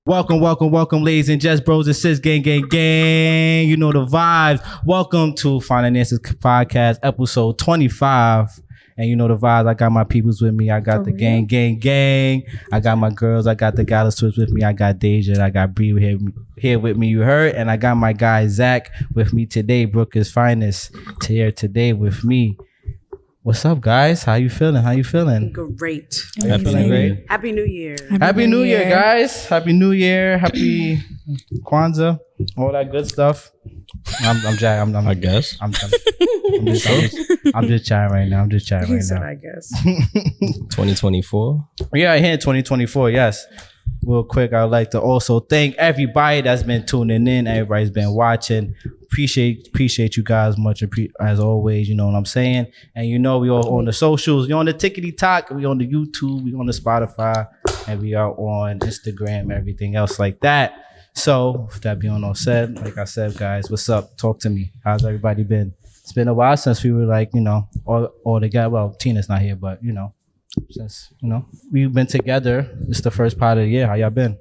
Welcome, ladies and gents, bros and sis, gang. You know the vibes. Welcome to Finances Podcast, episode 25. And you know the vibes. I got my peoples with me. I got the gang. I got my girls. I got the Gala Swiss with me. I got Deja. I got Bree here with me. You heard? And I got my guy Zach with me today. Brooklyn's finest here today with me. What's up, guys? How you feeling? Great. You feeling great? Happy New Year. Happy New Year, guys. Happy New Year. Happy Kwanzaa. All that good stuff. I guess. I'm just chatting right now. He said, I guess. 2024. Yeah, here in 2024, yes. Real quick, I'd like to also thank everybody that's been tuning in. Everybody's been watching. Appreciate you guys much as always. You know what I'm saying? And you know we all on the socials. You're on the Tickety Talk. We on the YouTube. We on the Spotify. And we are on Instagram. Everything else like that. So with that being all said, like I said, guys, what's up? Talk to me. How's everybody been? It's been a while since we were like, you know, all together. Well, Tina's not here, but you know, since you know we've been together. It's the first part of the year. How y'all been?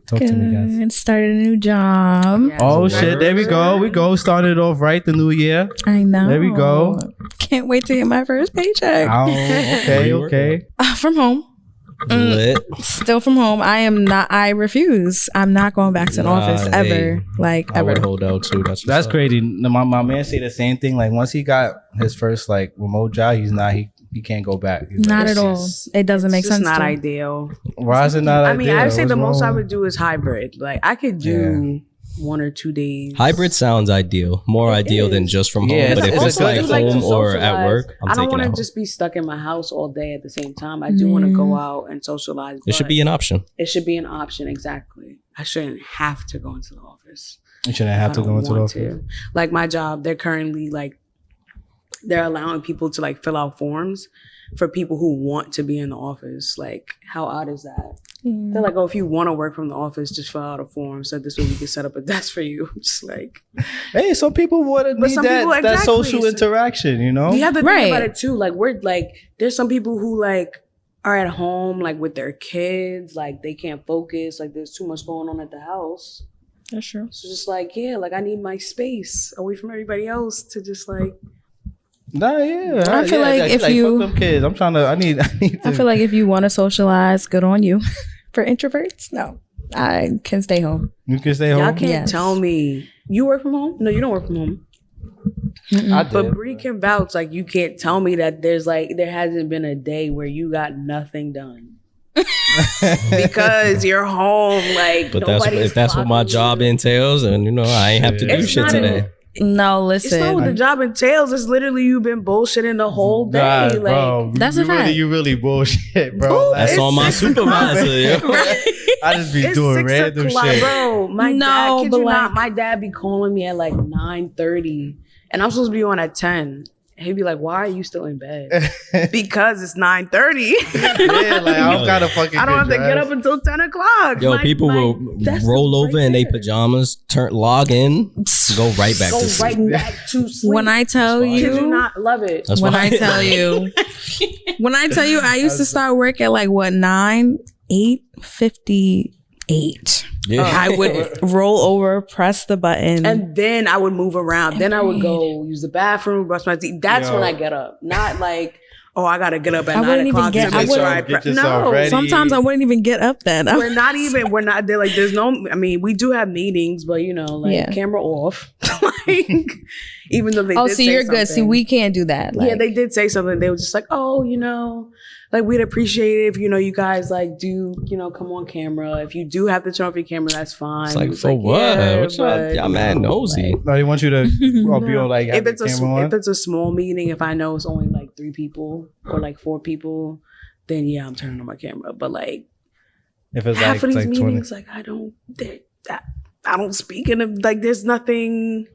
Talk to me, guys. Started a new job. Yes. Oh shit! There we go. Started off right the new year. I know. There we go. Can't wait to get my first paycheck. Oh, okay. From home. Lit. Still from home. I refuse. I'm not going back to an office ever. I Ever. would hold out too. That's crazy. My man say the same thing. Like once he got his first like remote job, he can't go back. Not at all. It doesn't make sense. It's not to ideal. Why is it not ideal? I mean, I say the most I wrong? would do is hybrid. Like I could do 1 or 2 days. Hybrid sounds ideal. More ideal than just from home. Yeah, But if it's it's good. like It's like home to or at socialize. work, I'm I don't taking want it to home. just be stuck in my house all day at the same time. I do want to go out and socialize. It should be an option. It should be an option. Exactly. I shouldn't have to go into the office. You shouldn't have to I don't go into the want office. to. Like my job, they're currently like they're allowing people to like fill out forms for people who want to be in the office. Like, how odd is that? They're like, oh, if you want to work from the office, just fill out a form so this way we can set up a desk for you. I'm just like, Hey, some people would need some that, people- that exactly. social interaction, you know? you have to Right. think about it too. Like, we're like, there's some people who like are at home, like with their kids, like they can't focus, like there's too much going on at the house. That's true. So just like, yeah, like I need my space away from everybody else to just like, Nah, yeah. I feel like if you- fuck them kids. I need I feel like if you want to socialize, good on you. For introverts, no. I can stay home. you can stay y'all home. can't Yes. tell me you work from home. No, you don't work from home. I did. But Bree can vouch, like you can't tell me that there hasn't been a day where you got nothing done. Because you're home, like But nobody's if that's what my clocking job you. entails, and you know, I ain't have to do It's shit not today. No, It's not what listen. the job entails. It's literally you've been bullshitting the whole day. Nah, like bro, That's a fact. You really bullshit, bro. Bro, Like, That's It's on my 6 supervisor. yo. I just be it's doing 6 random o'clock, shit. bro. My No, dad, kid but you not, like- my dad be calling me at like 9:30, and I'm supposed to be on at 10. He'd be like, "Why are you still in bed?" Because it's 9:30. Yeah, like I don't gotta fucking. I don't have to get dressed. up until 10 o'clock. Yo, people will desk is roll over right in their there. pajamas, log in, go right back Go to sleep. right back to sleep. When I tell That's fine. Kid you you, not love it. That's when why I tell you, I used to start work at like what 8:58. Yeah. I would roll over, press the button. And then I would move around. Then I would go use the bathroom, brush my teeth. That's Yo. when I get up. Not like, oh, I gotta get up at I 9 wouldn't even o'clock get- to I make sure I wouldn't- Get yourself no. ready. Sometimes I wouldn't even get up then. We're not. They're like, there's no. I mean, we do have meetings, but you know, like Yeah. camera off. Like, even though they. Oh, did see, say you're good. See, something. we can't do that. Yeah, they did say something. They were just like, oh, you know, like we'd appreciate it if you guys like do come on camera. If you do have to turn off your camera, that's fine. It's like, It was for what? yeah, What y'all but, man nosy. No, they want you to be on like if have it's the camera on. if it's a small meeting, if I know it's only like 3 people or like 4 people, then yeah, I'm turning on my camera. But like If it's half like, of these it's like 20. meetings, like I don't speak in it. Like there's nothing.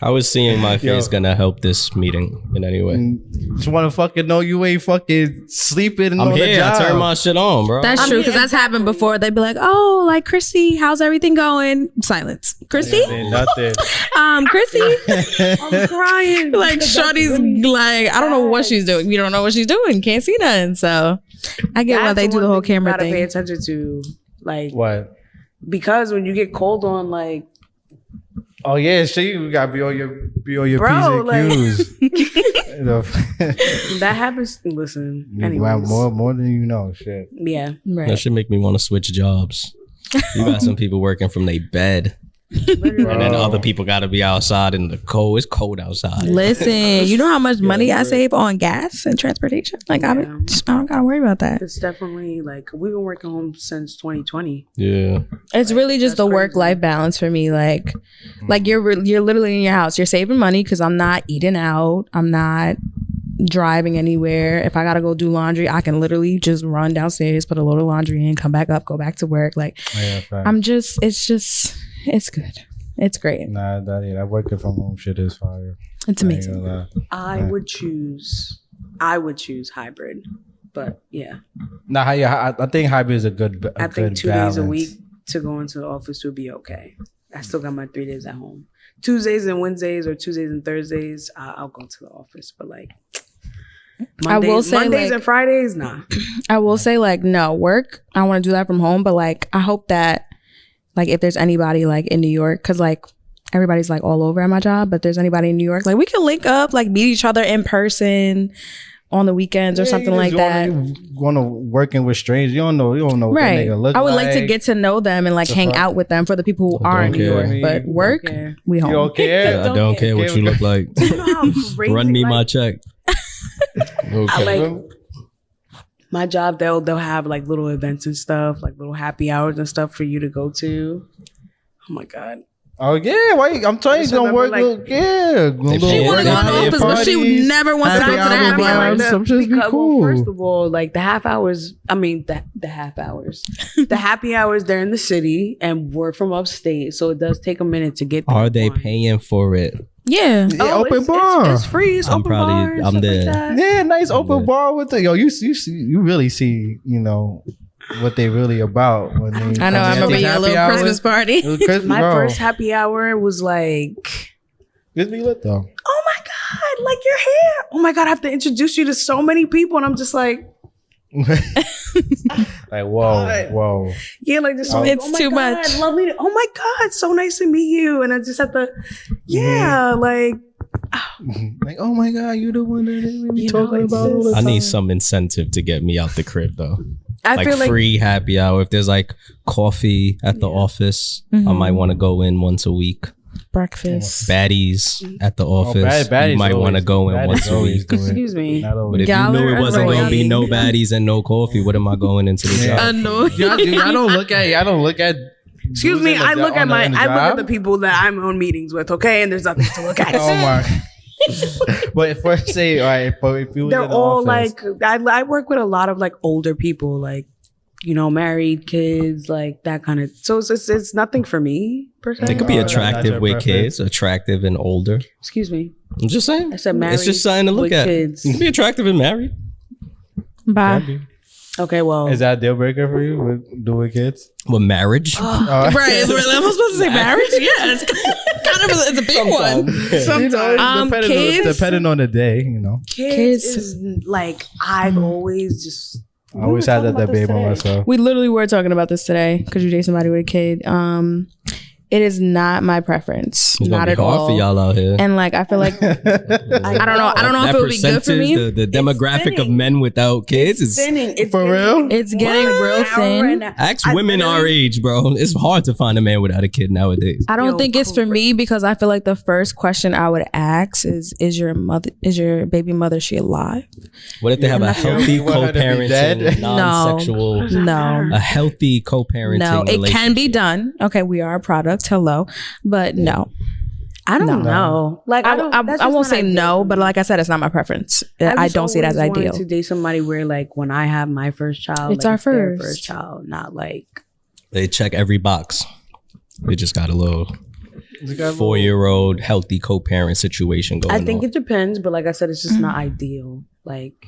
How is seeing my face Yo. gonna help this meeting in any way? Just want to fucking know you ain't fucking sleeping I'm on the here. I job. turn my shit on, bro. That's I true mean, because that's happened before. They'd be like, "Oh, like Christy, how's everything going?" Silence. Christy, Ain't nothing. Christy, I'm crying. like Because Shorty's that's really like, I don't know what sad. she's doing. We don't know what she's doing. Can't see nothing. So I get why That's they do the one whole thing you camera gotta thing. pay attention to. Like What? because when you get called on, like Oh yeah, so you gotta be on your Bro, P's and Q's. You know, that happens. Listen, you anyways, have more than you know. Shit. yeah. That Right. should make me want to switch jobs. You got some people working from their bed, Literally. and then other people got to be outside in the cold. It's cold outside. Listen, you know how much money I save on gas and transportation? Like, I don't gotta worry about that. It's definitely like we've been working home since 2020. Yeah. It's really just That's the crazy. work-life balance for me. Like you're literally in your house. You're saving money because I'm not eating out. I'm not driving anywhere. If I gotta go do laundry, I can literally just run downstairs, put a load of laundry in, come back up, go back to work. Like Yeah, fact. it's good. It's great. Nah, that working from home shit is fire. It's I ain't amazing. gonna lie. I would choose hybrid, but yeah, Nah, I think hybrid is a good. I think good 2 days a balance. week to go into the office would be okay. I still got my 3 days at home. Tuesdays and Wednesdays or Tuesdays and Thursdays, I'll go to the office. But like I will say, Mondays like- and Fridays, nah. I will say, like, no, work, I want to do that from home, but like I hope that like if there's anybody like in New York, because like everybody's like all over at my job, but if there's anybody in New York, like we can link up, like meet each other in person on the weekends or something like that. Going to working with strangers, you don't know what Right. that nigga look I would like to get to know them and like The hang fuck? out with them for the people who are in Don't New care. York. But work, care. we You home. don't care? I don't care what you look like. You know how crazy, Run me like, my check. Okay. I like my job. They'll have like little events and stuff, like little happy hours and stuff for you to go to. Oh my god. Oh yeah, why? I'm telling you, Just gonna work. remember, Yeah, She She want to go in the Happy office, but she would never want to happy go to the hour happy vibes. hour. Some shit be cool. Well, first of all, like the half hours. I mean, the half hours. The happy hours. They're in the city, and we're from upstate, so it does take a minute to get there. Are they One. paying for it? Yeah. Yeah, open it's, bar. It's free. It's I'm open probably- bar. and I'm stuff there. Like that. Yeah, nice open Yeah. bar with the yo. You really see what they really about when they. I know. I remember your little Christmas party. Christmas, My bro. first happy hour was like, It's be lit though. oh my god, like you're here. Oh my god, I have to introduce you to so many people, and I'm just like, Like whoa. yeah, like just Oh. It's oh my too god, much. Lovely. Oh my god, so nice to meet you, and I just have to, yeah, like. Like oh my god, you the one that we be You know, talking it's about all the just- I time. need some incentive to get me out the crib though. I Like feel like free happy hour. If there's like coffee at the office, I Mhm. might want to go in once a week. Breakfast. Baddies at the office, baddies you might want to always- go in baddies once a always week. do it. excuse me. Not But always. if you Y'all knew are it wasn't gonna be annoying. no baddies and no coffee, what am I going into the Yeah. job? Annoying. Y'all don't look at. Excuse me. I look at the people that I'm on meetings with. Okay, and there's nothing to look at. Oh my. But if I say, all right, but if you was They're in the all office, like, I work with a lot of like older people, like, married kids, like that kind of. So it's nothing for me per se. They could be Oh, that's attractive your with preference. kids, attractive and older. Excuse me. I'm just saying. I said married. It's just something to look with at. Kids. You can be attractive and married. Bye. Okay, well, is that a deal breaker for you with doing kids? With marriage. Oh. Right. Am I supposed to say marriage? Yeah. It's kind of it's a big one. sometimes Kids. Depending on the day, kids kids- is like I've always just. I always had that debate by myself. We literally were talking about this today because you date somebody with a kid. It is not my preference. It's Not gonna at be hard all. for y'all out here. And like I feel like I don't know. I don't know if That it would be good for me. percentage, the demographic of thinning. men without kids is. Thinning. It's For getting- real? It's getting real thin. Ask I women our literally- age, bro. It's hard to find a man without a kid nowadays. I don't Yo, think it's for me because I feel like the first question I would ask is your baby mother, she alive? What if they have a healthy You want her to be co-parenting, dead? non-sexual, No. a healthy co-parenting? No, it can be relationship? done. Okay, we are a product. Hello. But no. I don't No. know. Like I that's won't just say not no, ideal. but like I said, it's not my preference. I've I just don't see it as always wanted ideal. to date somebody where like when I have my first child, It's like, our their first. first child, not like They check every box. They just got a little 4-year-old healthy co-parent situation going I think on. it depends, but like I said, it's just not ideal. Like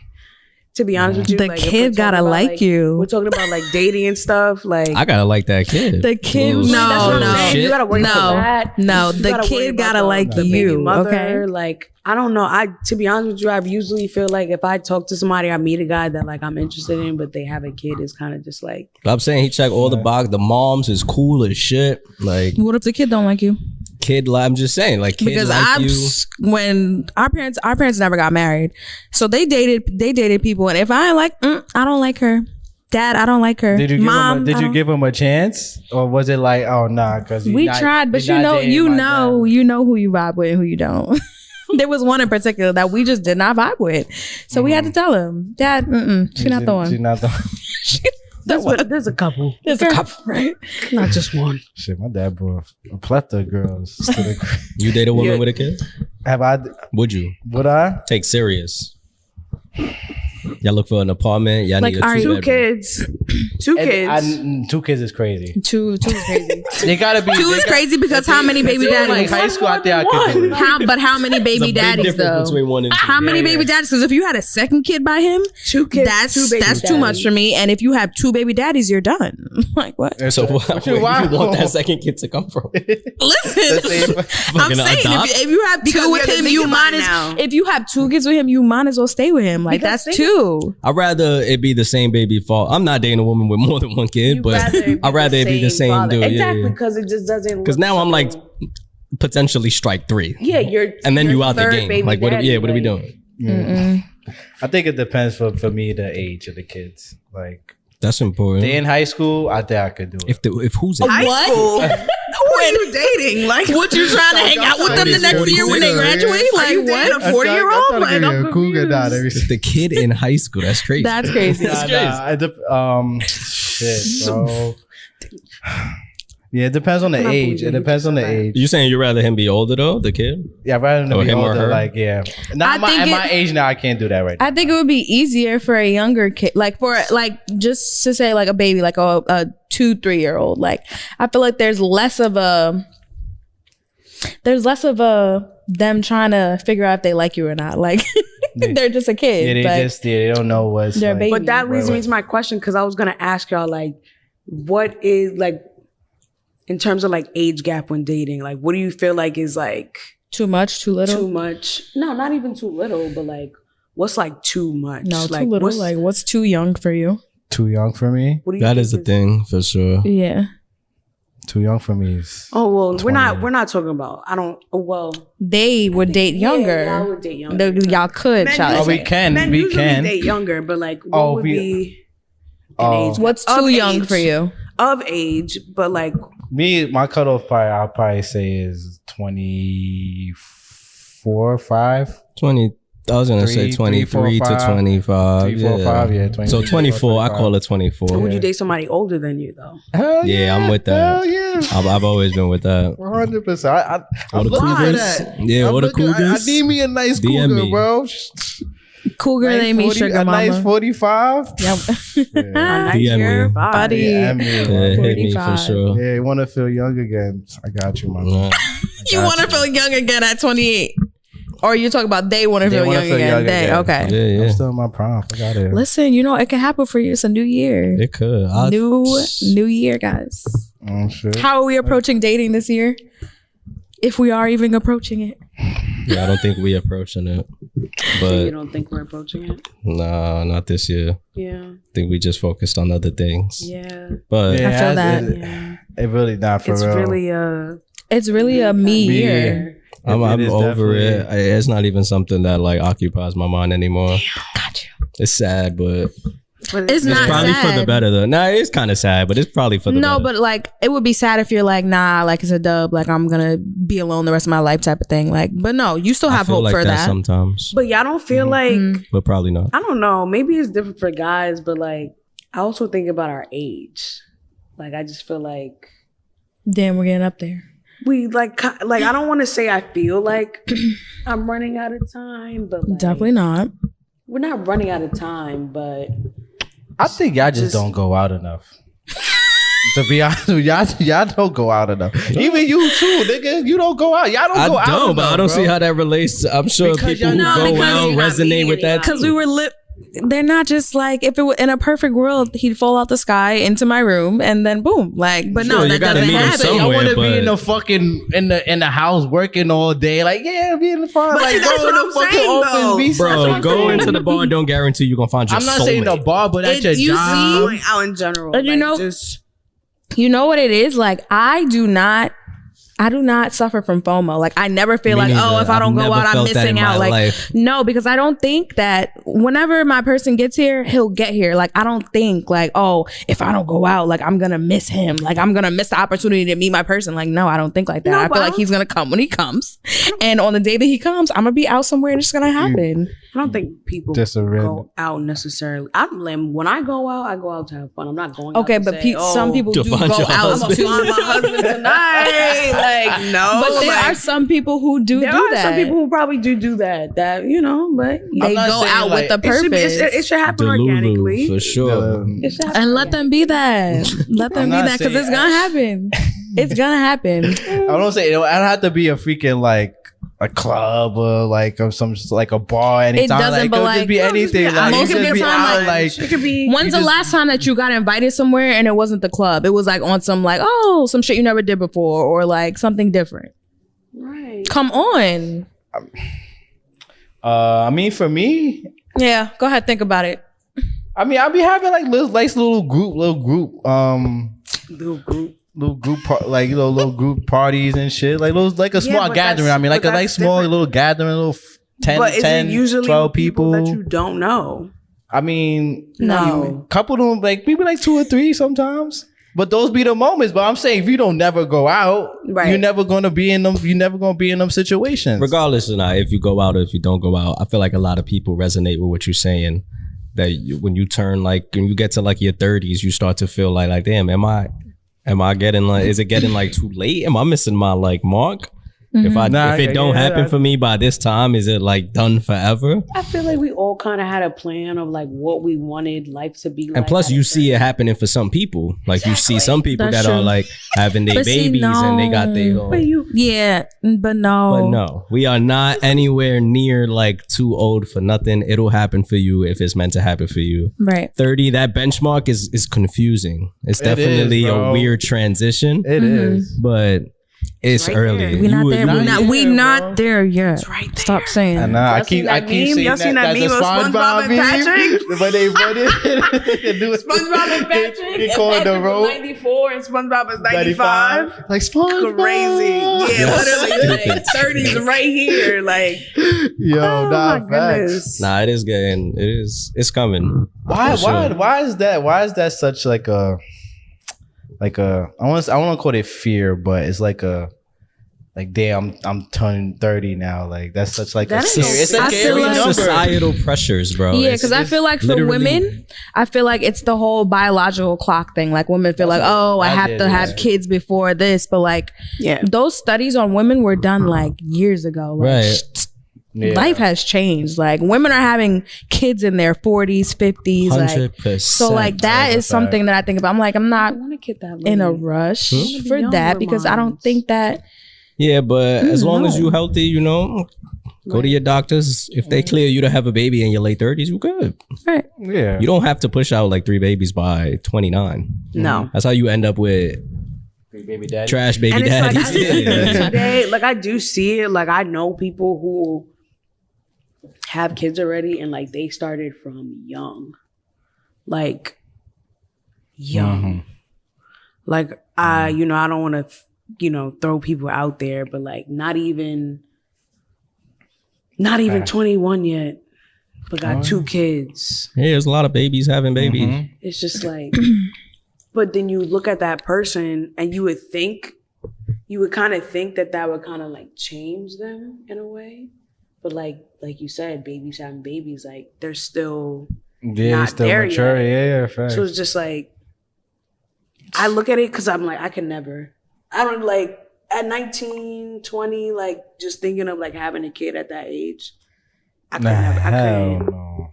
To be honest with you, The like, if we're kid talking gotta about, like you. We're talking about like dating and stuff. Like I gotta like that kid. The kid, Little- That's what I'm no, saying. You gotta worry about that. no. You The gotta worry kid about gotta the- like the baby you. mother. Okay. Like I don't know. To be honest with you, I usually feel like if I talk to somebody, I meet a guy that like I'm interested in, but they have a kid, it's kind of just like I'm saying he checked all the box. The moms is cool as shit. Like What if the kid don't like you? kid, I'm just saying, like kid Because like you. when our parents never got married, so they dated people, and if I ain't like, I don't like her. Dad, I don't like her. Did you Mom, give him a chance, or was it like, oh nah, because we tried, but you know who you vibe with and who you don't. There was one in particular that we just did not vibe with, so we had to tell him, Dad, she's not the one. She's not the one. there's a couple. There's a couple, right? Not just one. Shit, my dad brought a plethora of girls to the You date a woman Yeah. with a kid? Have I? Would you Would I? take serious? Y'all look for an apartment. Y'all Like, need a are you- 2 2-bedroom. kids. 2 kids. 2 kids is crazy. Two is crazy. They gotta be. Two is crazy because how many baby Like daddies? high school, I think I could do it. How many There's a baby big daddies difference though? between 1 and 2. How many baby daddies? Because if you had a second kid by him, 2 kids. that's 2 baby too much daddies. for me. And if you have 2 baby daddies, you're done. Like what? So where do you want that second kid to come from? Listen, I'm Fucking saying adopt? if you have 2 with gotta him, think you about might it as now. if you have 2 kids with him, you might as well stay with him. Like Because that's think- 2. I'd rather it be the same baby fault. I'm not dating a woman with more than 1 kid, but I'd rather it be the same father. dude. Exactly, Yeah. because it just doesn't. Because now I'm like potentially strike 3. yeah, you're. And then you're you out the third game. baby Like what? daddy, What are we like- doing? I think it depends for me the age of the kids. Like That's important. they in high school, I think I could do it. If who's in High school? Who are you dating? Like, What you trying to hang out with them the next year when they graduate? Are Like you what? dating a 40-year-old? Like, I'm confused. If the kid in high school, that's crazy. That's crazy. Shit, bro. Yeah, it depends on the cannot age. believe It you depends on the just said age. You saying you'd rather him be older though, the kid? Yeah, rather than Or be him or older, her? like yeah. Now I think at my age now, I can't do that right now. I think it would be easier for a younger kid, like for like just to say like a baby, like a 2-3-year-old. Like I feel like there's less of a them trying to figure out if they like you or not. Like they're just a kid. Yeah, but they don't know what's they're like, baby. But that leads Right, me to my question because I was gonna ask y'all like, what is like, in terms of like age gap when dating? Like, what do you feel like is like too much, too little. too much? No, not even too little, but like, what's like too much? No, like, too little. what's- Like what's too young for you? too young for me. what do you That think is a thing for sure. Yeah, Too young for me is Oh well, 20. we're not talking about. I don't. Oh, well, they would date younger. Yeah, y'all would date younger. Y'all could. Men shall I usually- we say. can. Men We usually can. date younger, but like, what Oh, would we- be an Oh. age? What's Of too young age. for you? Of age, but like, Me, my cutoff I'll probably say is 24, 5. 20. I was gonna say 3, 23 4, to 5. 25. 3, 4, 5, yeah. 23, So 24. I call it 24. would you date somebody older than you though? Hell Yeah, I'm with that. Hell yeah. I've always been with that. 100%. I'm All the looking for cougars? that. Yeah, I'm all the looking- I cougars? need me a nice DM cougar, me. bro. Cougar Nice named me 40 Sugar a Mama. nice 45. Yep. A nice DM year, me. five. Buddy. Yeah, me, Yeah, bro. hit me for 45. sure. Yeah, you want to feel young again? I got you, man. Yeah. You want to feel young again at 28? Or you talking about they want to They feel wanna young feel again? young They, again. okay. Yeah, I'm yeah. still in my prime. I got it. Listen, you know it can happen for you. It's a new year. It could. New year, guys. Oh shit. How are we approaching dating this year? If we are even approaching it. Yeah, I don't think we approaching it. You But don't think we're approaching it? nah, not this year. Yeah, I think we just focused on other things. yeah, But Yeah, I feel it- that. It, yeah. it really not for It's real. really It's really a me Me. year. I'm It is over it. definitely- It's not even something that like occupies my mind anymore. Got you. It's sad, but but It's it's not probably for the sad. better though. Nah, it's kind of sad, but it's probably for the No, better. but like it would be sad if you're like, nah, like it's a dub, like I'm gonna be alone the rest of my life type of thing. Like, but no, you still I have feel hope like for that that. sometimes, But y'all don't feel like but probably not. I don't know. Maybe it's different for guys, but like I also think about our age. Like I just feel like Damn, we're getting up there. we like I don't want to say I feel like I'm running out of time, but like, Definitely not. we're not running out of time. But I think y'all just don't go out enough. To be honest with y'all don't go out enough. Even you too, nigga. You don't go out. Y'all don't I go out don't, enough, but I don't bro. see how that relates. I'm sure Because people who y'all- go because out you're not resonate meeting with that. anybody. Because we were they're not just like, if it were in a perfect world, he'd fall out the sky into my room and then boom. Like, but no, Sure, you that gotta doesn't meet him happen. somewhere. I want to but- be in the fucking in the house working all day. Like, yeah, be in the front. Like, that's go in what the I'm fucking saying, office. though. Be Bro, go into the bar. Don't guarantee you're gonna find your I'm not soulmate. saying the bar, but at your You job. Going out in general. And you like, know- just You know what it is? Like, I do not suffer from FOMO. Like, I never feel Me like, neither. oh, if I don't I've go never out, I'm felt that missing in out. my Like, life. no, because I don't think that whenever my person gets here, he'll get here. Like, I don't think like, oh, if I don't go out, like, I'm gonna miss him. Like, I'm gonna miss the opportunity to meet my person. Like, no, I don't think like that. No, I but feel I like don't- he's gonna come when he comes, and on the day that he comes, I'm gonna be out somewhere and it's gonna happen. I don't think people Just a random- go out necessarily. I'm like, when I go out to have fun. I'm not going out Okay, to but say, some people To do find go your out I'm gonna too. find my husband tonight. Like, no. But there like, are some people who do there do are that. some people who probably do that. That, you know, but They I'm not go saying, out like, with the it should, be, purpose. it should happen Delulu, organically. for sure. It should happen And let them be that. Let them I'm be not that because saying- it's gonna happen. It's gonna happen. I don't say it don't have to be a freaking like a club or like or some like a bar anytime. doesn't, like, but, it could like, just be no, just be anything. out. Like, Most you of just the be time, out, like it could be. When's the last time that you got invited somewhere and it wasn't the club? It was like on some like, oh, some shit you never did before or like something different. Right. Come on. I mean, for me, Yeah, go ahead, think about it. I mean, I'll be having like little group, Little group. like, you know, little group parties and shit. Like those, like a small but gathering. that's- I mean, like but a like that's small different. little gathering, little 10, But is 10 it usually 12 people that people. you don't know? I mean, No. couple of them, like maybe like 2 or 3 sometimes. But those be the moments. But I'm saying if you don't never go out, Right. you're never gonna be in them. You're never gonna be in them situations. Regardless or not, if you go out or if you don't go out, I feel like a lot of people resonate with what you're saying. That when you turn like when you get to like your 30s, you start to feel like damn, am I getting like, is it getting like too late? Am I missing my like mark? If it don't happen for me by this time, is it like done forever? I feel like we all kind of had a plan of like what we wanted life to be like. And plus, at a you see it certain- happening for some people. Like you see some people That's that are true. like having their But see, babies and they got their no. own. But you, Yeah, but no. But no, we are not anywhere near like too old for nothing. It'll happen for you if it's meant to happen for you. Right. 30, that benchmark is confusing. It's It is, definitely a bro. weird transition, It is. but it's right early. there. We not You would- there. not We not. yet, We bro. not there yet. It's right there. Stop saying. And I Y'all seen keep that meme? saying Y'all seen that the meme of SpongeBob and meme, Patrick? But they run it. They do it. SpongeBob and Patrick. They and call it the Patrick was road. 94 and SpongeBob is 95. Like SpongeBob. Crazy. Yeah, Yes. literally. Like, 30s right here. Like, Yo, oh nah, my facts. goodness. Nah, it is getting. It's coming. Why? For sure. Why is that? Why is that such like a I want to call it fear, but it's like a like damn, I'm turning 30 now. Like that's such like That a is scary. It's a I scary feel like- number. Societal pressures, bro. Yeah, It's- because I feel like for literally- women, I feel like it's the whole biological clock thing. Like women feel like, oh, I have to have kids before this, but like Yeah. those studies on women were done like years ago. Like, Right. Yeah. Life has changed. Like women are having kids in their 40s, 50s. Like 100%. so, like that That's a is something that I think about. I'm like, I'm not I want to get that in a lady. rush Hmm? for Young that because I don't minds. think that. Yeah, but as long as No. you healthy, you know, go to your doctors. If they clear you to have a baby in your late 30s, you good. Right. Yeah. You don't have to push out like 3 babies by 29. No. That's how you end up with Baby daddy. trash baby And it's like, daddies. I see Yeah. it today, like I do see it. Like I know people who have kids already and like they started from young. Like young. Like I don't want to, throw people out there, but like not even 21 yet, but got 2 kids. Yeah, there's a lot of babies having babies. Mhm. It's just like, but then you look at that person and you would kind of think that would kind of like change them in a way. But like you said, babies having babies, like they're still Yeah, not still there mature. yet. Yeah, facts. So it's just like, I look at it because I'm like, I can never. I don't like at 19, 20, like just thinking of like having a kid at that age. I could never. I hell couldn't. no.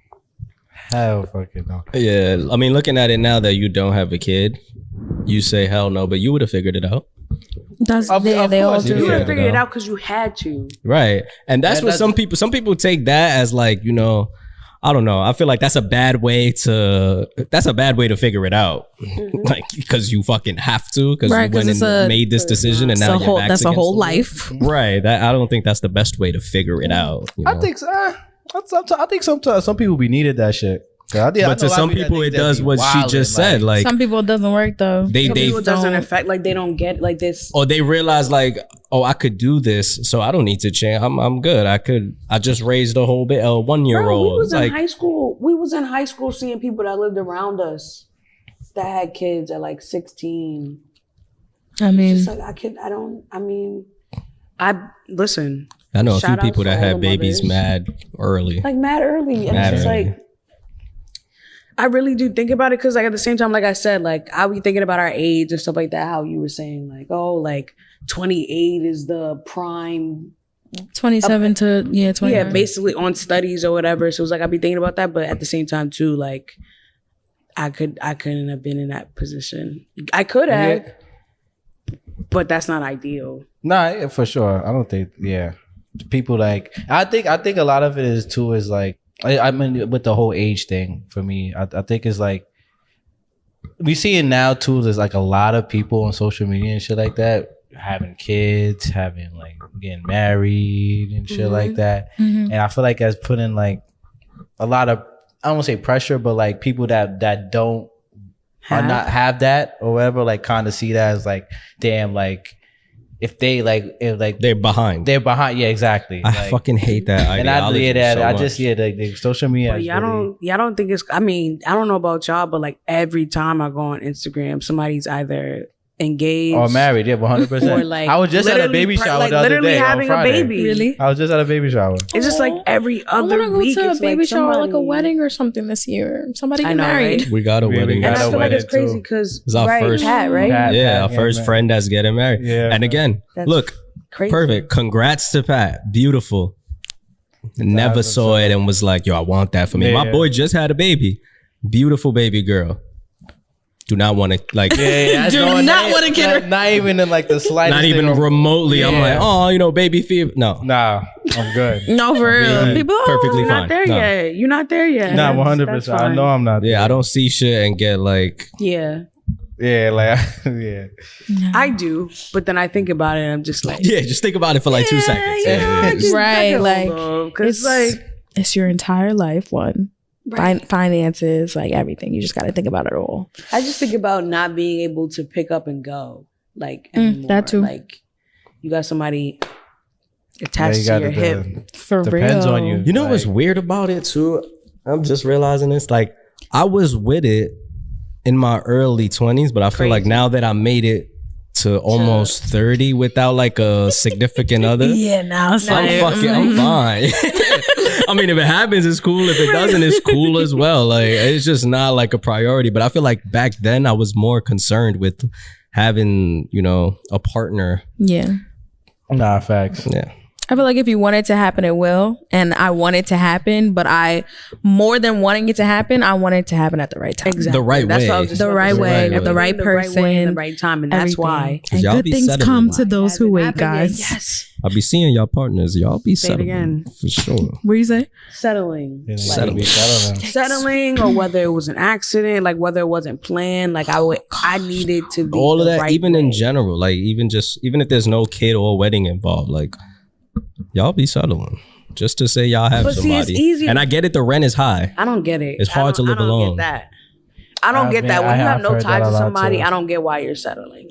Hell fucking no. Yeah, I mean, looking at it now that you don't have a kid, you say hell no, but you would have figured it out. That's Of they all course, do. You would Yeah, have figured it no. out because you had to. Right. And that's Yeah, what that's- some people take that as like, you know, I don't know. I feel like that's a bad way to figure it out. Like, because you fucking have to, because Right, you 'cause went and made this decision and now your back's that's a against whole the wall. life. Right. That, I don't think that's the best way to figure it out. You know? I think so. I think sometimes some people be needed that shit. But to some people, it does what she just said. Like, some people it doesn't work though. they People doesn't don't- affect, like they don't get like this. or they realize like, oh, I could do this, so I don't need to change. I'm good. I just raised a whole bit a 1-year-old. Bro, we was like, in high school. We was in high school seeing people that lived around us that had kids at like 16. I mean, It's just like I listen. I know a few Shout outs people to that all had the babies mothers. mad early. Like mad early. And Mad it's just early. like I really do think about it because like at the same time, like I said, like I'll be thinking about our age and stuff like that, how you were saying, like, oh, like 28 is the prime 27 to 29. yeah, basically on studies or whatever. So it's like I'd be thinking about that, but at the same time too, like I couldn't have been in that position. I could have, but that's not ideal. Nah, yeah, for sure. I don't think. Yeah, people like. I think a lot of it is too is like. I mean, with the whole age thing for me, I think it's like we see it now too. There's like a lot of people on social media and shit like that having kids, having like getting married and shit like that. And I feel like that's putting like a lot of, I don't want to say pressure, but like people that don't or not have that or whatever, like kind of see that as like, damn, like if they're behind. Yeah, exactly. I fucking hate that and ideology. I just the social media. But y'all don't think it's, I mean, I don't know about y'all, but like every time I go on Instagram, somebody's either engaged or married. Yeah, 100%. or like I was just at a literally baby shower like the other literally day on having a Friday. baby. Really? I was just at a baby shower. It's just like every I other want to week. go to a It's baby like shower, like a somebody- wedding or something this year. Somebody I get know, married. right? We got a We wedding. got And I a feel like it's wedding, crazy too. because It's our first- Pat, right? Pat. Yeah, our Yeah, first man. friend that's getting married. Yeah, and man. again, That's look, crazy. perfect. Congrats to Pat. Beautiful. Never saw it and was like, yo, I want that for me. Yeah. My boy just had a baby. Beautiful baby girl. Do not want to like Yeah, Do not want to get her. Not even in like the slightest. not even thing of- remotely. I'm Yeah. like, oh, baby fever. No. Nah, I'm good. No, for real. Being People, perfectly You're fine. not there No. yet. You're not there yet. Nah, That's 100%. I fine. know I'm not. Yeah, I don't see shit and get like, Yeah, Yeah, like yeah. I do, but then I think about it and I'm just like, yeah, just think about it for like 2 seconds. yeah, just Right, like, because like it's your entire life. One, finances, like everything. You just got to think about it all. I just think about not being able to pick up and go, like that anymore. too. Like you got somebody attached to your hip. For Depends real. on you. You know what's weird about it too? I'm just realizing this. Like, I was with it in my early 20s, but I feel like Crazy. now that I made it to almost 30 without like a significant other, Yeah, now it's I'm like fucking, I'm fine. I mean, if it happens, it's cool. If it doesn't, it's cool as well. Like, it's just not like a priority. But I feel like back then I was more concerned with having, a partner. yeah. Nah, facts. Yeah. I feel like if you want it to happen, it will. And I want it to happen, but more than wanting it to happen, I want it to happen at the right time. Exactly. The right That's way. what I was just The about to right say. way, right at the way. right The right way and the person. right time, and that's everything. why. 'Cause And y'all good be things settling. come to Why those who hasn't wait, happened yet? guys. Yes, I'll be seeing y'all partners. Y'all be Say it settling again. for sure. What do you say? settling. Yeah, Settling. be settling. Settling, or whether it was an accident, like whether it wasn't planned, like I needed to be All of the that, right even way. in general, like even if there's no kid or wedding involved, like y'all be settling just to say y'all have But see, it's somebody. easy- And I get it, the rent is high. I don't get it. It's hard to live I don't alone. Get that. I don't get that. When you have I've no heard ties that a to lot, somebody, too. I don't get why you're settling.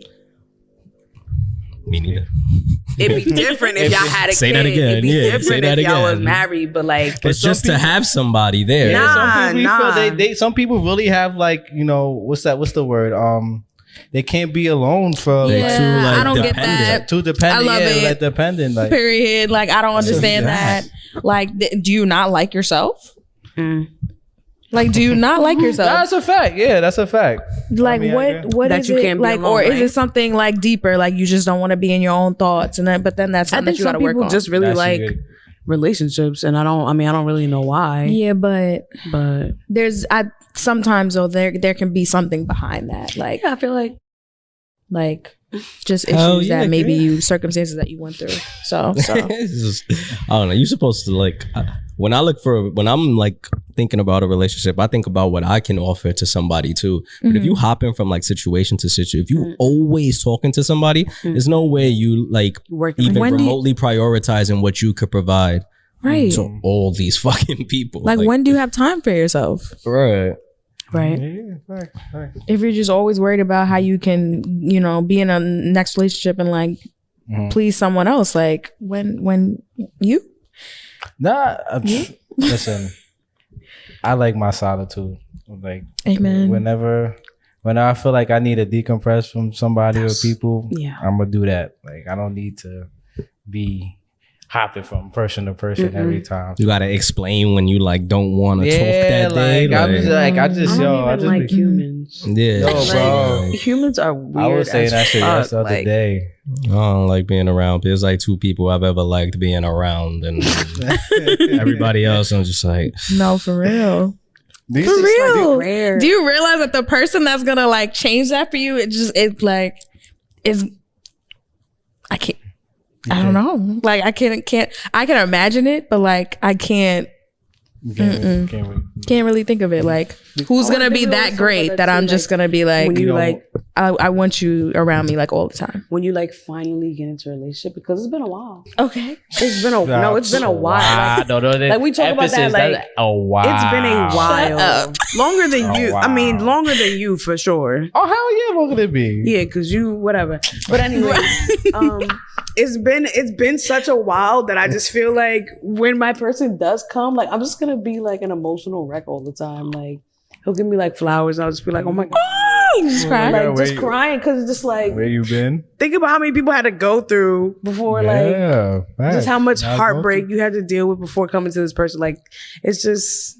Me neither. It'd be different if y'all had a Say kid. that again. It'd be Yeah, say different that if y'all was again. married, but like, It's some just to people- have somebody there. Nah. Some people nah. feel they some people really have like what's the word they can't be alone for They Yeah, too, like, I don't get dependent. that. too dependent. I love it. Like dependent. Like Period. Like, I don't understand that. Like, do you not like yourself? Mm. Like, do you not like yourself? that's a fact. Yeah, that's a fact. Like, I mean, I agree. what That is you it can't be like, alone, or is right? it something like deeper? Like, you just don't want to be in your own thoughts, and then, but then that's I something think that you got some to work people on. just really That's like good. relationships, and I don't really know why. Yeah, but But sometimes though there can be something behind that. Like, yeah, I feel like like just Hell issues yeah, that maybe girl. you circumstances that you went through. So It's just, I don't know. You're supposed to like when I'm like thinking about a relationship, I think about what I can offer to somebody too. But if you hop in from like situation to situation, if you always talking to somebody, there's no way you like Working even When do you- remotely prioritizing what you could provide right. to all these fucking people. Like when do you have time for yourself? Right. right. Yeah, right. If you're just always worried about how you can, be in a next relationship and like please someone else, like when you Nah, listen. I like my solitude. Like, Amen. Whenever I feel like I need to decompress from somebody or people, Yeah. I'm gonna do that. Like, I don't need to be hopping from person to person every time. You gotta explain when you like don't want to talk that day. like, I'm just like, I I just don't even like be, humans. yeah. Yo, bro. Like, humans are weird. I was saying as that shit fuck. the other Like, day. I don't like being around. There's like 2 people I've ever liked being around, and everybody else, I'm just like, no, for real. These For is- real. rare. Do you realize that the person that's gonna like change that for you, I don't know. Like I can imagine it, but like I can't Can't really think of it. Like who's I gonna wanna be think of that something great like that that I'm too, just like, gonna be like, when you know, like I want you around me like all the time. when you like finally get into a relationship, because it's been a while. Okay. It's been a while. Like, No, like, we talk about that, emphasis, like, that's a while. it's been a while. up. Longer than Oh, you. wow. I mean, longer than you for sure. Oh hell yeah, look at it be. Yeah, because you whatever. But anyway, it's been such a while that I just feel like when my person does come, like I'm just gonna be like an emotional wreck all the time. Like he'll give me like flowers, and I'll just be like, oh my god, You just cry. Yeah, like where just you- crying because it's just like Where you been? think about how many people had to go through before like. Just how much heartbreak you had to deal with before coming to this person. Like it's just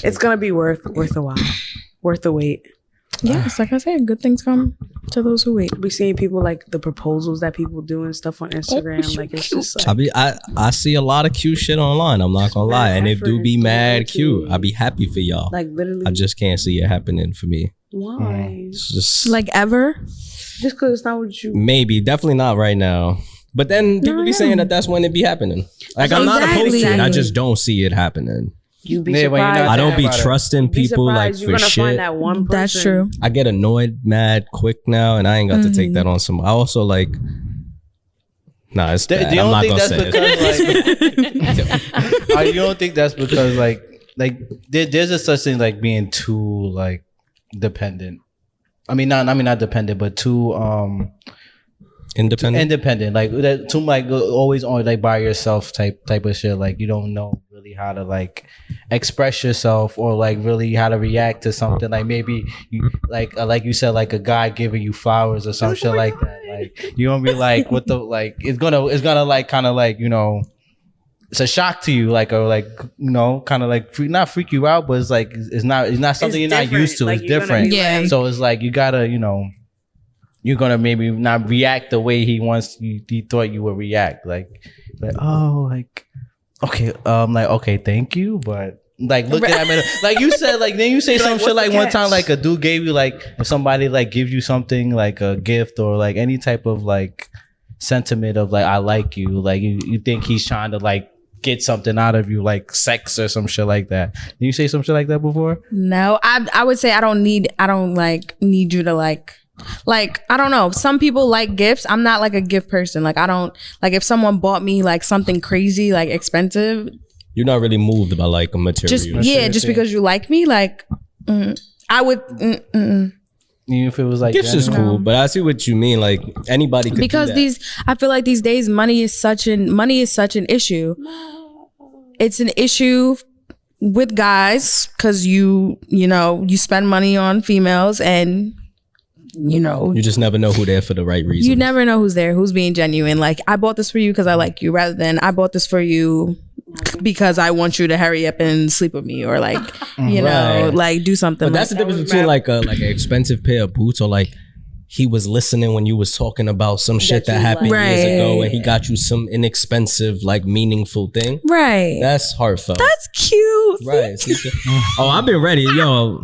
it's gonna be worth a while. Worth the wait. Yes, like I said, good things come to those who wait. We seeing people like the proposals that people do and stuff on Instagram. Like it's just like I see a lot of cute shit online. I'm not gonna lie, and it do be mad cute. I be happy for y'all. like literally I just can't see it happening for me. why? It's just Like ever. Just because it's not what you maybe, definitely not right now. But then people be saying that that's when it be happening. Like I'm not opposed to it. I Exactly. just don't see it happening. you be Yeah, when you're surprised. not I don't be about it. trusting Be people like surprised you're for gonna shit. find that one person. That's true. I get annoyed mad quick now, and I ain't got to take that on some. I also like. Nah, it's bad. Do you I'm don't not think gonna that's say it. because like you don't think that's because like there's a such thing like being too like dependent. I mean not dependent, but too independent. Like that too like always on like by yourself type of shit. Like you don't know really how to like express yourself or like really how to react to something. Like maybe you like you said, like a guy giving you flowers or some shit like that. Like you gonna be like what the like it's gonna like kind of like it's a shock to you, like or like kind of like not freak you out, but it's like it's not something you're not different. used to. Like, it's you're gonna different. be Yeah. like- So it's like you gotta you're gonna maybe not react the way he thought you would react. Like oh like okay like okay thank you, but like look at me like you said like then you say some like, shit what's like the one catch? time like a dude gave you like if somebody like gives you something like a gift or like any type of like sentiment of like I like you, like you think he's trying to like get something out of you like sex or some shit like that. Did you say some shit like that before? No, I would say I don't need you to like I don't know. Some people like gifts. I'm not like a gift person. Like I don't like if someone bought me like something crazy like expensive. You're not really moved by like a material. Just because you like me, like I would. Even if it was like Gifts is genuine? cool, but I see what you mean. Like anybody could Because do that. I feel like these days money is such an issue. It's an issue with guys because you spend money on females and You just never know who there for the right reason. you never know who's there, who's being genuine. Like I bought this for you because I like you, rather than I bought this for you because I want you to hurry up and sleep with me, or like Right. like do something. But that's the difference between like an expensive pair of boots or like he was listening when you was talking about some shit that you happened like. years ago Right. and he got you some inexpensive like meaningful thing. right. That's heartfelt. That's cute. Right. Oh, I've been ready. Yo,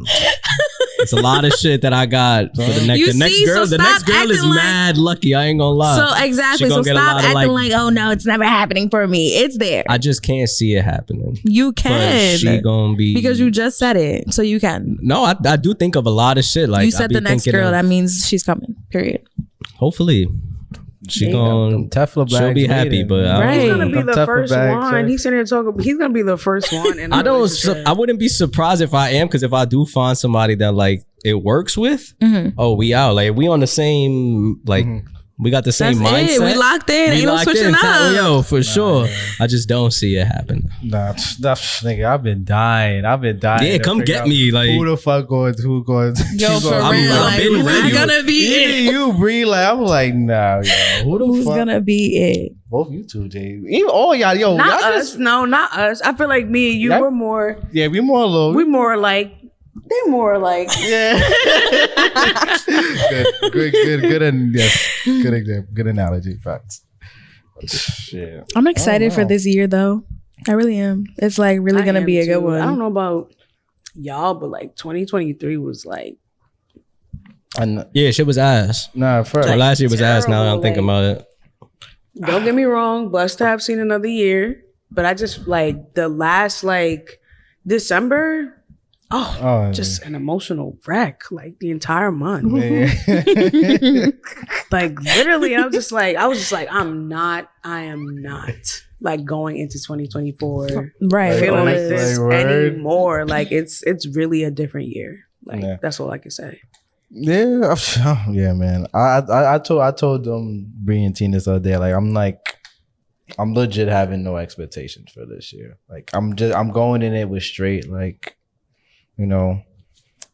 It's a lot of shit that I got for the next. You The next see? girl, So the next stop girl is acting like- mad lucky. I ain't gonna lie. So exactly. She So gonna get a stop lot of, acting like, oh no, it's never happening for me. It's there. I just can't see it happening. You But can. she gonna be Because you just said it. So you can. No, I do think of a lot of shit. Like You I said be the next thinking girl. of- That means she's coming. Period. hopefully she gonna Teflon she'll bags be happy. waiting. But I Right. He's don't gonna know. be the Teflon first bags, one. sir. He's sitting here talking. He's gonna be the first one. In I a don't. relationship. I wouldn't be surprised if I am, because if I do find somebody that like it works with, oh, we out. Like we on the same like. We got the same That's mindset. it. We locked in. Ain't no locked switching in. up. Yo, for sure. I just don't see it happen. Nah, that's nigga. I've been dying. Yeah, to come figure get out me, like- who the fuck going? Who going? Yo, who for going- I'm- real. I'm Like, been who's ready. gonna be Even it? you, Bree. Like I'm like, nah, yo. Who the Who's fuck? gonna be it? Both you two, Jay. Even all y'all, yo. Not y'all us. No, not us. I feel like me and you That- were more. Yeah, we more low. We more like. They're more like. Yeah. good, and yes, good example, good analogy. Facts. Shit. I'm excited for wow. this year though. I really am. It's like really gonna be a good one. I don't know about y'all, but like 2023 was like. And Yeah, shit was ass. nah, first. Well, last year was ass. Now I'm terrible, thinking like- about it. Don't get me wrong, blessed to have seen another year, but I just like the last like December. Oh, Just an emotional wreck, like the entire month. yeah. Like literally, I was just like, I am not like going into 2024 Right. feeling like Like, this word. anymore. Like it's really a different year. Like Yeah. that's all I can say. Yeah, yeah, man. I told them Bree and Tina this other day. Like I'm legit having no expectations for this year. Like I'm going in it with straight like,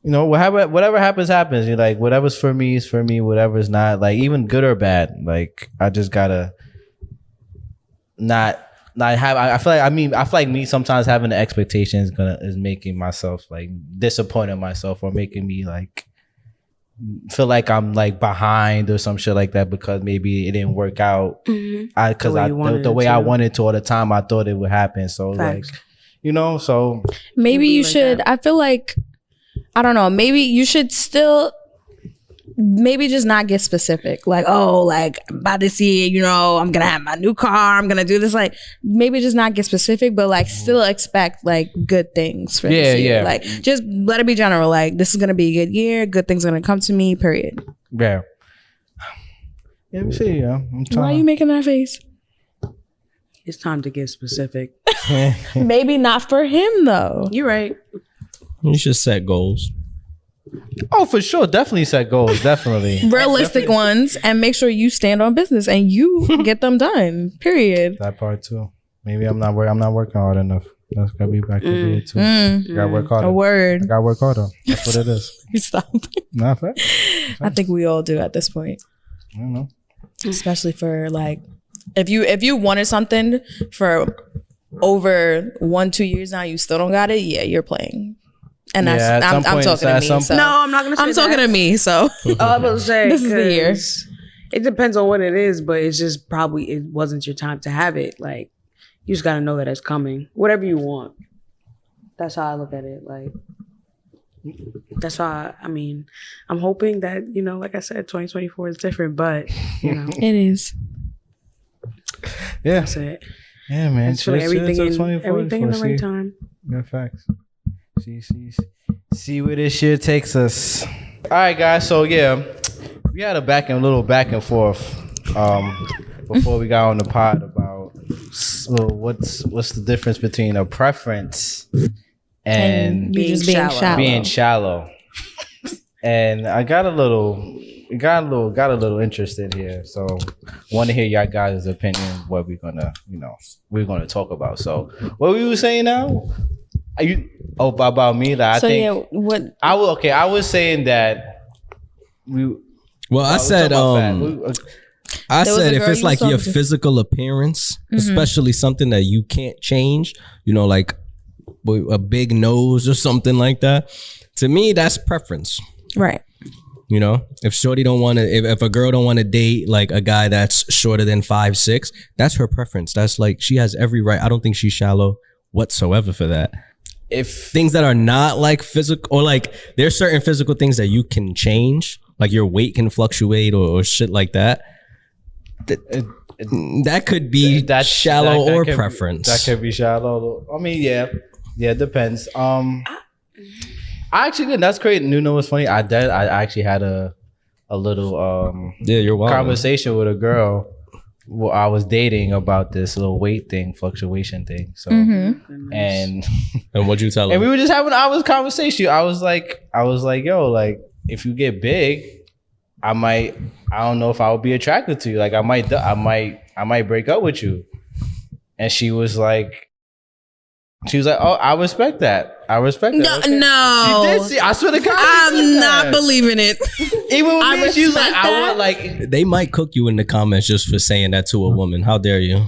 whatever happens. You're like whatever's for me is for me. Whatever's not, like even good or bad. Like I just gotta not have. I feel like me sometimes having the expectations is making myself like disappointing myself or making me like feel like I'm like behind or some shit like that because maybe it didn't work out. Because the way I wanted to all the time, I thought it would happen. So Facts. like, so Maybe It'd be you like should. that. I feel like, I don't know. Maybe you should still, maybe just not get specific. Like, oh, like by this year, I'm gonna have my new car. I'm gonna do this. Like, maybe just not get specific, but like still expect like good things for this year. Yeah. Like, just let it be general. Like, this is gonna be a good year. Good things are gonna come to me. Period. yeah. Yeah, we see. Yeah, I'm Why are you making that face? It's time to get specific. Maybe not for him though. You're right. You should set goals. Oh, for sure. Definitely set goals. Definitely. Realistic ones, and make sure you stand on business and you get them done. Period. That part too. Maybe I'm not working hard enough. That's gotta be back to it too. Gotta work harder. A word. I gotta work harder. That's what it is. Stop. Not fair. I think we all do at this point. I don't know. Especially for like, if you wanted something for over 1-2 years now, you still don't got it. Yeah, you're playing. And that's Yeah, at some I'm point, talking to at me. some So. No, I'm not gonna say I'm talking that. to me. So Oh, I was about to say This is the year. 'cause It depends on what it is, but it's just probably it wasn't your time to have it. Like you just gotta know that it's coming. Whatever you want. That's how I look at it. Like that's why I'm hoping that, like I said, 2024 is different, but it is. Yeah. that's it. Yeah, man. Just feeling everything till in 2024, everything in the right see. time. Yeah, facts. See where this shit takes us. All right, guys. So yeah, we had a little back and forth before we got on the pod about what's the difference between a preference and you just being being shallow. shallow. being shallow. And I got a little interested here. So want to hear y'all guys' opinion what we're gonna talk about. So what were you saying now? Are you about me? That So I think yeah, what? I was saying that we. Well, I we're said, talking about fat. I There was said a if girl it's you like was your talking to. physical appearance, especially something that you can't change, like a big nose or something like that. To me, that's preference. Right. If shorty don't want to, if a girl don't want to date like a guy that's shorter than 5'6", that's her preference. That's like she has every right. I don't think she's shallow whatsoever for that. if things that are not like physical, or like there's certain physical things that you can change, like your weight can fluctuate or shit like that. That could be that shallow or preference. That could be shallow. I mean, yeah, it depends. I actually did. That's great. You know what's funny? I actually had a little you're welcome. Conversation with a girl who I was dating about this little weight thing, fluctuation thing. So and what'd you tell her? And we were just having our conversation. I was like, yo, like if you get big, I don't know if I would be attracted to you. Like I might break up with you. And she was like, oh, I respect that. No, okay. no. She did see. I swear to God, I'm not believing it. Even with me, she was like, that. I want like. They might cook you in the comments just for saying that to a woman. How dare you?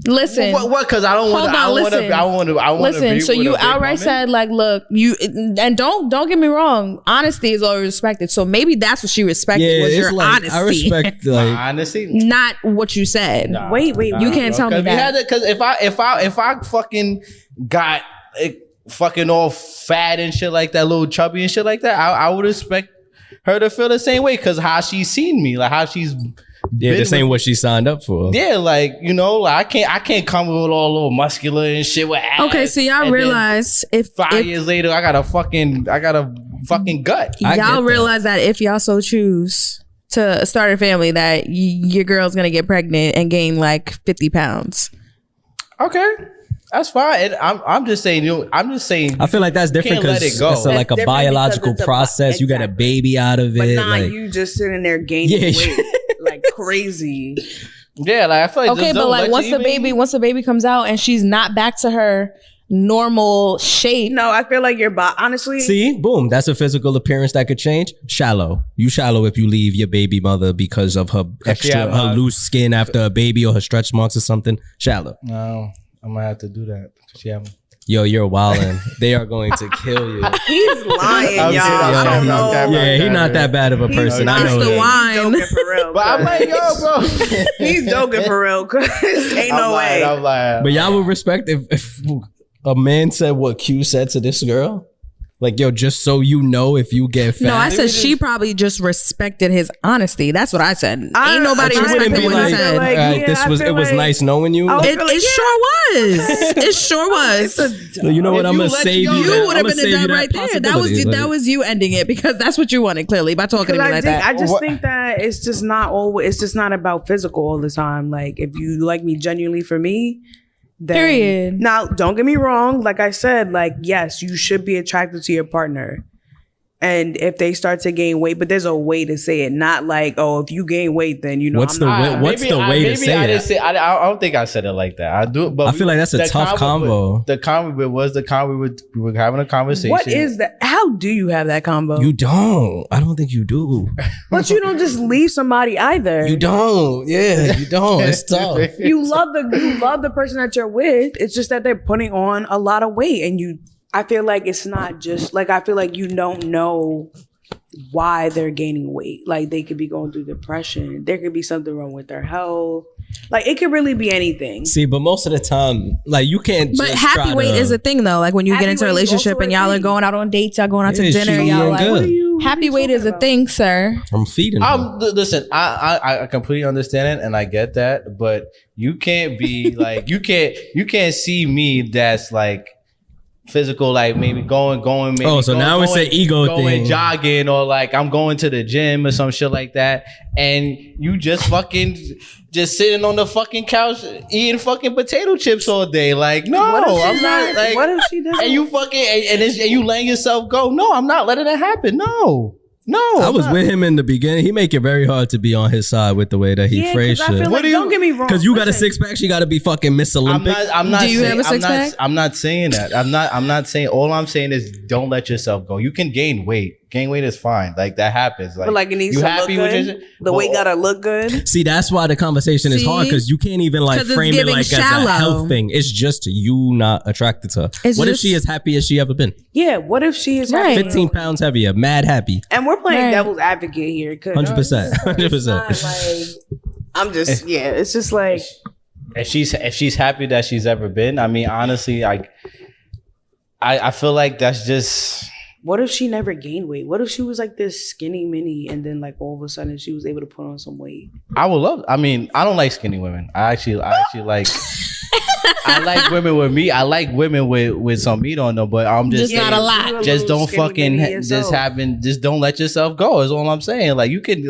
Listen. What? Because I don't want to. I want to. Listen. So you outright said like, look, you and don't get me wrong. Honesty is always respected. So maybe that's what she respected was your like, honesty. I respect like honesty, not what you said. Nah, wait, you can't tell me that. Because if I fucking got fucking all fat and shit like that, little chubby and shit like that, I would expect her to feel the same way because how she's seen me, like how she's. Yeah, this ain't what she signed up for. Yeah, like, you know, like I can't come with all little muscular and shit with ass. Okay, so y'all realize if 5 years later I got a fucking gut. Y'all realize that if y'all so choose to start a family, that your girl's gonna get pregnant and gain like 50 pounds. Okay. That's fine. I'm just saying, I feel like that's different because it's like a biological process. You got a baby out of it. But not like, you just sitting there gaining weight like crazy. Yeah, like I feel like okay, but like once the baby comes out and she's not back to her normal shape. No, I feel like your body, honestly. See, boom, that's a physical appearance that could change. Shallow. You shallow if you leave your baby mother because of her her loose skin after a baby or her stretch marks or something. Shallow. No. I might have to do that. Yo, you're wildin'. They are going to kill you. He's lying, y'all. I don't know. Yeah, he's not that bad of a person. I know the wine. He's joking for real. But I'm like, yo, bro. He's joking for real. Cause ain't no way. I'm lying. But y'all would respect if a man said what Q said to this girl? Like, yo, just so you know, if you get fat. No, I said she probably just respected his honesty. That's what I said. Ain't nobody respected what he said. Like, it was nice knowing you. It sure was. It sure was. You know what? I'm gonna save you. You would have been the done right there. That was you ending it because that's what you wanted clearly by talking to me like that. I just think that it's just not always. It's just not about physical all the time. Like if you like me genuinely for me. Then, period. Now, don't get me wrong. Like I said, like, yes, you should be attracted to your partner. And if they start to gain weight, but there's a way to say it. Not like, oh, if you gain weight, then, you know, what's the way to say it? I don't think I said it like that. I do, but I feel like that's a tough combo. The combo was the combo we were having a conversation. What is that? How do you have that combo? You don't. I don't think you do. But you don't just leave somebody either. You don't. Yeah, you don't. It's tough. You love the person that you're with. It's just that they're putting on a lot of weight, and I feel like it's not just like, I feel like you don't know why they're gaining weight. Like they could be going through depression. There could be something wrong with their health. Like it could really be anything. See, but most of the time, like you can't. But happy weight is a thing though. Like when you get into a relationship and y'all are going out on dates, y'all going out to dinner, y'all like, happy weight is a thing, sir. I'm feeding. Listen, I completely understand it and I get that, but you can't be like you can't see me that's like physical, like maybe going maybe so now it's an ego thing, going jogging, or like I'm going to the gym or some shit like that, and you just fucking just sitting on the fucking couch eating fucking potato chips all day. Like, no, I'm not. Like, what if she does? And you fucking and you letting yourself go. No, I'm not letting it happen. No. I was with him in the beginning. He make it very hard to be on his side with the way that he phrased it. Like, don't get me wrong. Because you got a six pack, she got to be fucking Miss Olympic. Do you have a six pack? I'm not saying that. I'm not saying. All I'm saying is don't let yourself go. You can gain weight. Gain weight is fine. Like that happens. Like, but like it needs to look good. The weight gotta look good. See, that's why the conversation is hard, because you can't even like frame it like shallow. As a health thing. It's just you not attracted to her. What if she is happy as she ever been? Yeah. What if she is happy? 15 pounds heavier, mad happy. And we're playing devil's advocate here. 100%. 100%. I'm just it's just like if she's happy that she's ever been. I mean, honestly, I feel like that's just. What if she never gained weight? What if she was like this skinny mini and then like all of a sudden she was able to put on some weight? I would love. I mean, I don't like skinny women. I actually like. I like women with meat. I like women with some meat on them, but I'm just not a lot. Just don't fucking just don't let yourself go. Is all I'm saying. Like you can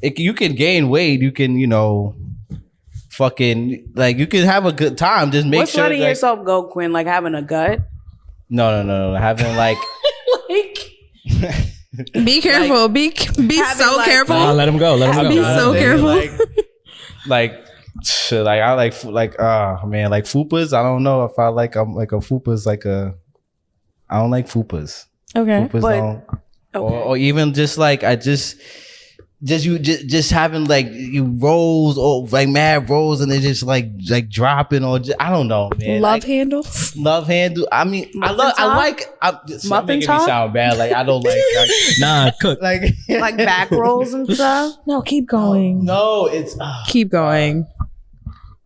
you can gain weight. You can fucking like you can have a good time. Just make What's sure. letting yourself go, Quinn? Like having a gut? No. Having like. Be careful. Be so like- careful. Nah, let him go. Be so careful. Like I like fupas. I don't know if I like I'm like a fupa's like a. I don't like fupas. Okay. Fupas But- don't. Okay. Or even just like I just having like you rolls or like mad rolls and they just like dropping or just, I don't know, man. Love handles. Love handle. I mean, Muffin I top? like. It's Muffin making top? me sound bad. Like I don't like. Nah, cook. like Like back rolls and stuff? No, keep going. No, it's. Keep going.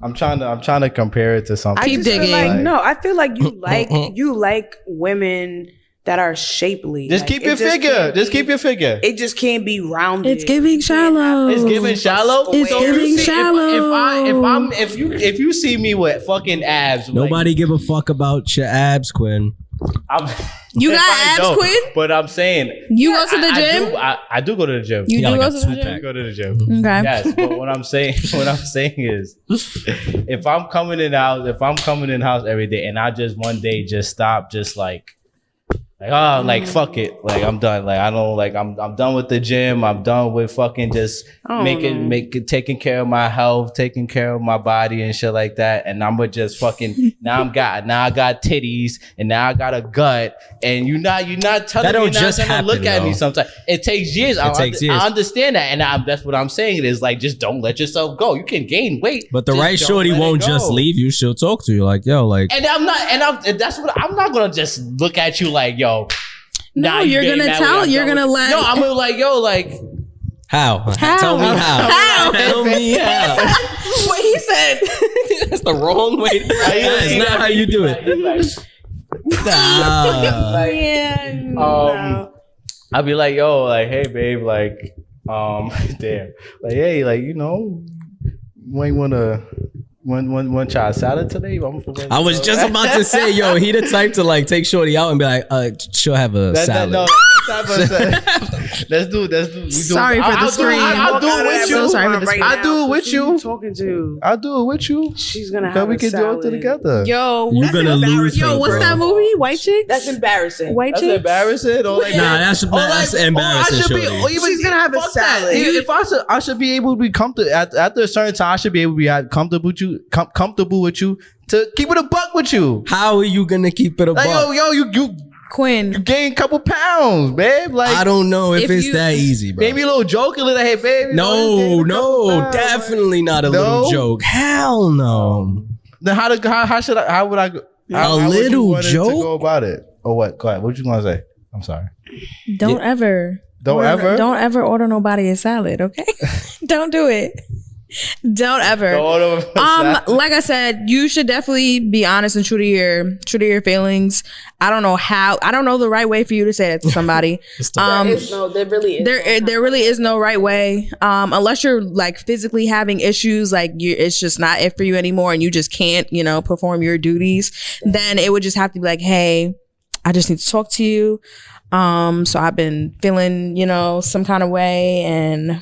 I'm trying to compare it to something. I Keep just feel digging. like, no, I feel like you like women that are shapely. Just Like, keep your it just figure. can't Just be- keep your figure. It just can't be rounded. It's giving shallow. It's giving shallow. It's So giving you see, shallow. If you see me with fucking abs, Nobody give a fuck about your abs, Quinn. You got I abs, don't, Quinn? But I'm saying You go to the gym? I do go to the gym. You got do like go a to the two-pack. gym? Go to the gym. Okay. Yes, but what I'm saying is, if I'm coming in house every day, and I just one day just stop, just like fuck it, like I'm done, like I don't like I'm done with the gym, I'm done with fucking just taking care of my health, taking care of my body and shit like that, and I'm gonna just fucking now I got titties and now I got a gut, and you're not telling That me don't not just to look happen, at me though. sometimes. It takes years. I understand that, and that's what I'm saying. It is like just don't let yourself go. You can gain weight, But the just right don't shorty let it won't go. just leave you. She'll talk to you like, yo, like. And I'm not gonna just look at you like, yo. No, nah, you're getting gonna that tell. way, I'm You're done gonna with- let. No, I'm gonna like, yo, like. How? How? Tell me how. How? Tell me how. What he said. That's the wrong way. That's not how you do it. Nah. Yeah. No. I'll be like, yo, like, hey, babe, like, damn, like, hey, like, you might wanna one try salad today. I was just about to say, yo, he the type to like take shorty out and be like, she'll have a salad. Let's do. Sorry for the scream. I'll do it with you. So sorry for the scream. I'll do it with you. Talking to? I'll do it with you. She's gonna Because have we a can do salad. it together. Yo, You're gonna lose Yo, her, what's bro. that movie? White Chicks? That's embarrassing. White That's Chicks? embarrassing. Or like, Nah, that's embarrassing, shorty. Or even She's gonna have a fuck that. salad. If I should be able to be comfortable after a certain time, I should be able to be comfortable with you to keep it a buck with you. How are you gonna keep it a Like, buck? yo, you Quinn. gain a couple pounds, babe. Like, I don't know if it's you- that easy, bro. maybe a little joke, a little, hey, baby. No, definitely not a little joke. Hell no. Then how would I how would you little want it to joke? go about it? Or what? Go ahead. What you gonna say? I'm sorry. Don't ever. Don't ever order nobody a salad, okay? Don't do it. Don't ever. Don't order a salad. Like I said, you should definitely be honest and true to your feelings. I don't know the right way for you to say that to somebody. There really is. There really is no right way. Unless you're like physically having issues, like it's just not it for you anymore, and you just can't, perform your duties. Then it would just have to be like, hey, I just need to talk to you. So I've been feeling, some kind of way, and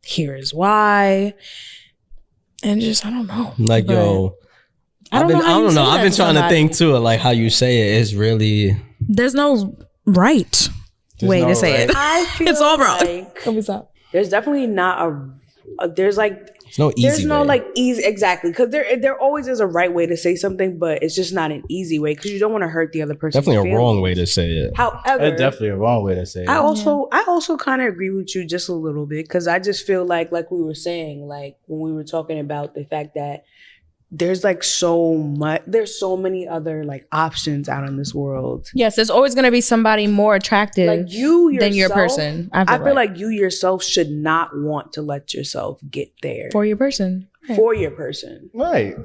here is why. And just, I don't know. Like, But yo, I don't know. I've been trying to think too, like how you say it is really. There's no right way no to say right. it. I feel It's all wrong. like What's up? there's definitely not there's no easy there's no way. like easy exactly because there always is a right way to say something, but it's just not an easy way because you don't want to hurt the other person. Definitely a wrong way to say it. However, That's definitely a wrong way to say it. I also kind of agree with you just a little bit because I just feel like we were saying, like when we were talking about the fact that there's like there's so many other like options out in this world. Yes, there's always going to be somebody more attractive Like you yourself, than your person. I feel like you yourself should not want to let yourself get there for your person. Right. for your person. Right.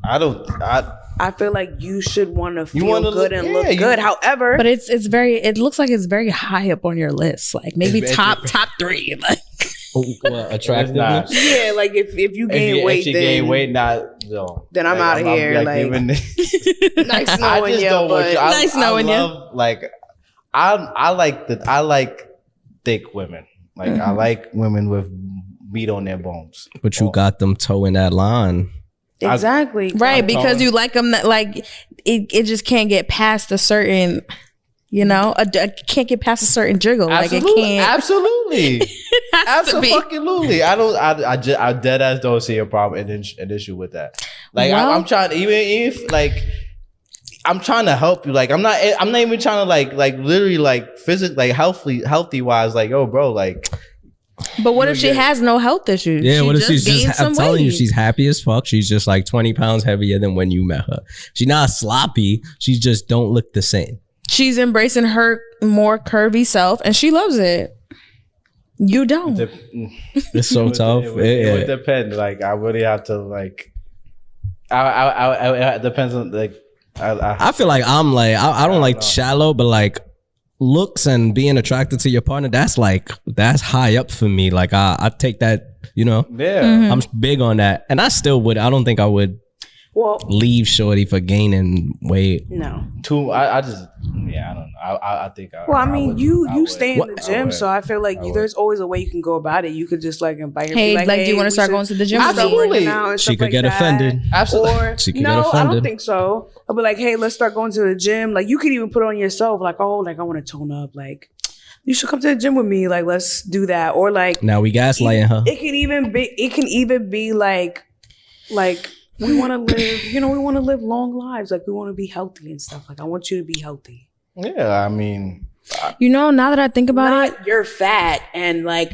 I feel like you should want to feel wanna good and look good. However, But it looks like it's very high up on your list. Like maybe top 3. Like Attractiveness. yeah, like if you gain weight, then I'm out of here. Like, nice knowing you, but nice knowing you. Like I like thick women. Like I like women with meat on their bones. But you got them toeing that line. exactly right, because you like them that like it just can't get past a certain, you know, can't get past a certain jiggle. Absolutely, like it can't. absolutely, It has to be. absolutely. I dead ass don't see a problem an issue with that. Like Well- I'm trying to, even if like I'm trying to help you. Like I'm not even trying to like literally like physically like healthy wise. Like, oh bro, like. But what if she has no health issues? Yeah, what if she's gained just, I'm some telling you, weight? she's happy as fuck. She's just like 20 pounds heavier than when you met her. She's not sloppy. She just don't look the same. She's embracing her more curvy self and she loves it. You don't. It's so tough. It would depend. Like I really have to like. It depends on like. I feel like I'm like I don't like shallow, but like looks and being attracted to your partner, that's high up for me. Like I take that, you know. Yeah. Mm-hmm. I'm big on that, and I still would. I don't think I would leave shorty for gaining weight. No. I just I don't know. I think. Well, I mean, you stay in would. the gym, so I feel like there's always a way you can go about it. You could just like invite her. Hey, Be like, do you want to we start should going to the gym? start Absolutely. working out and She stuff could like get that. offended. Absolutely. Or She could no, get I don't offended. think so. I'll be like, hey, let's start going to the gym. Like you could even put on yourself, like, oh, like I want to tone up. Like you should come to the gym with me. Like let's do that. Or like Now we gaslighting her. It can even be like we want to live. You know, we want to live long lives. Like we want to be healthy and stuff. Like I want you to be healthy. Yeah, I mean, You know, now that I think about it, Not you're fat and like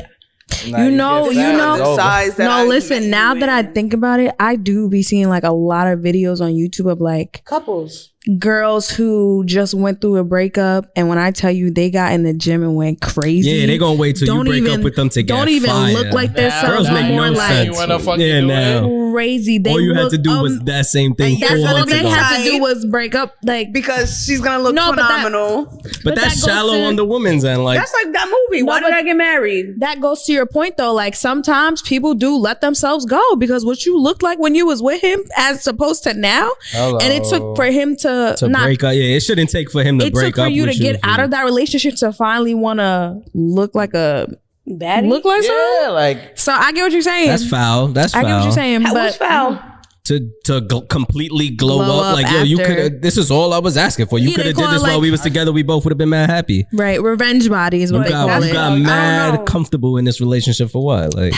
you know. the size that No, I listen, met now you that I in. think about it, I do be seeing like a lot of videos on YouTube of like Couples. girls who just went through a breakup, and when I tell you they got in the gym and went crazy. Yeah, they gonna wait till you break up with them to get Don't even fire. look like they're Girls make more no like sense. fucking Yeah, do now. crazy. They All you had look, to do was that same thing That's 4 all all months they ago. had to do was break up. Like Because she's gonna look No, but that- phenomenal. But that's that goes shallow to- on the woman's end. Like That's like that movie. Why but- did I get married? that goes to your point though. Like sometimes people do let themselves go because what you looked like when you was with him as opposed to now, and it took for him to not. break up. Yeah, it shouldn't take for him to It break took up for you to with get out of that relationship to finally want to look like a Baddie? look like Yeah, something. like So I get what you're saying. That's foul. That's I foul. get what you're saying, What's but foul? To completely glow Glow up. up Like, yo, you after. could. This is all I was asking for. You Yeah, could they have did call this it, while like- we was together. We both would have been mad happy. right, revenge body is what they call You it. got I don't mad know. comfortable in this relationship for what? Like,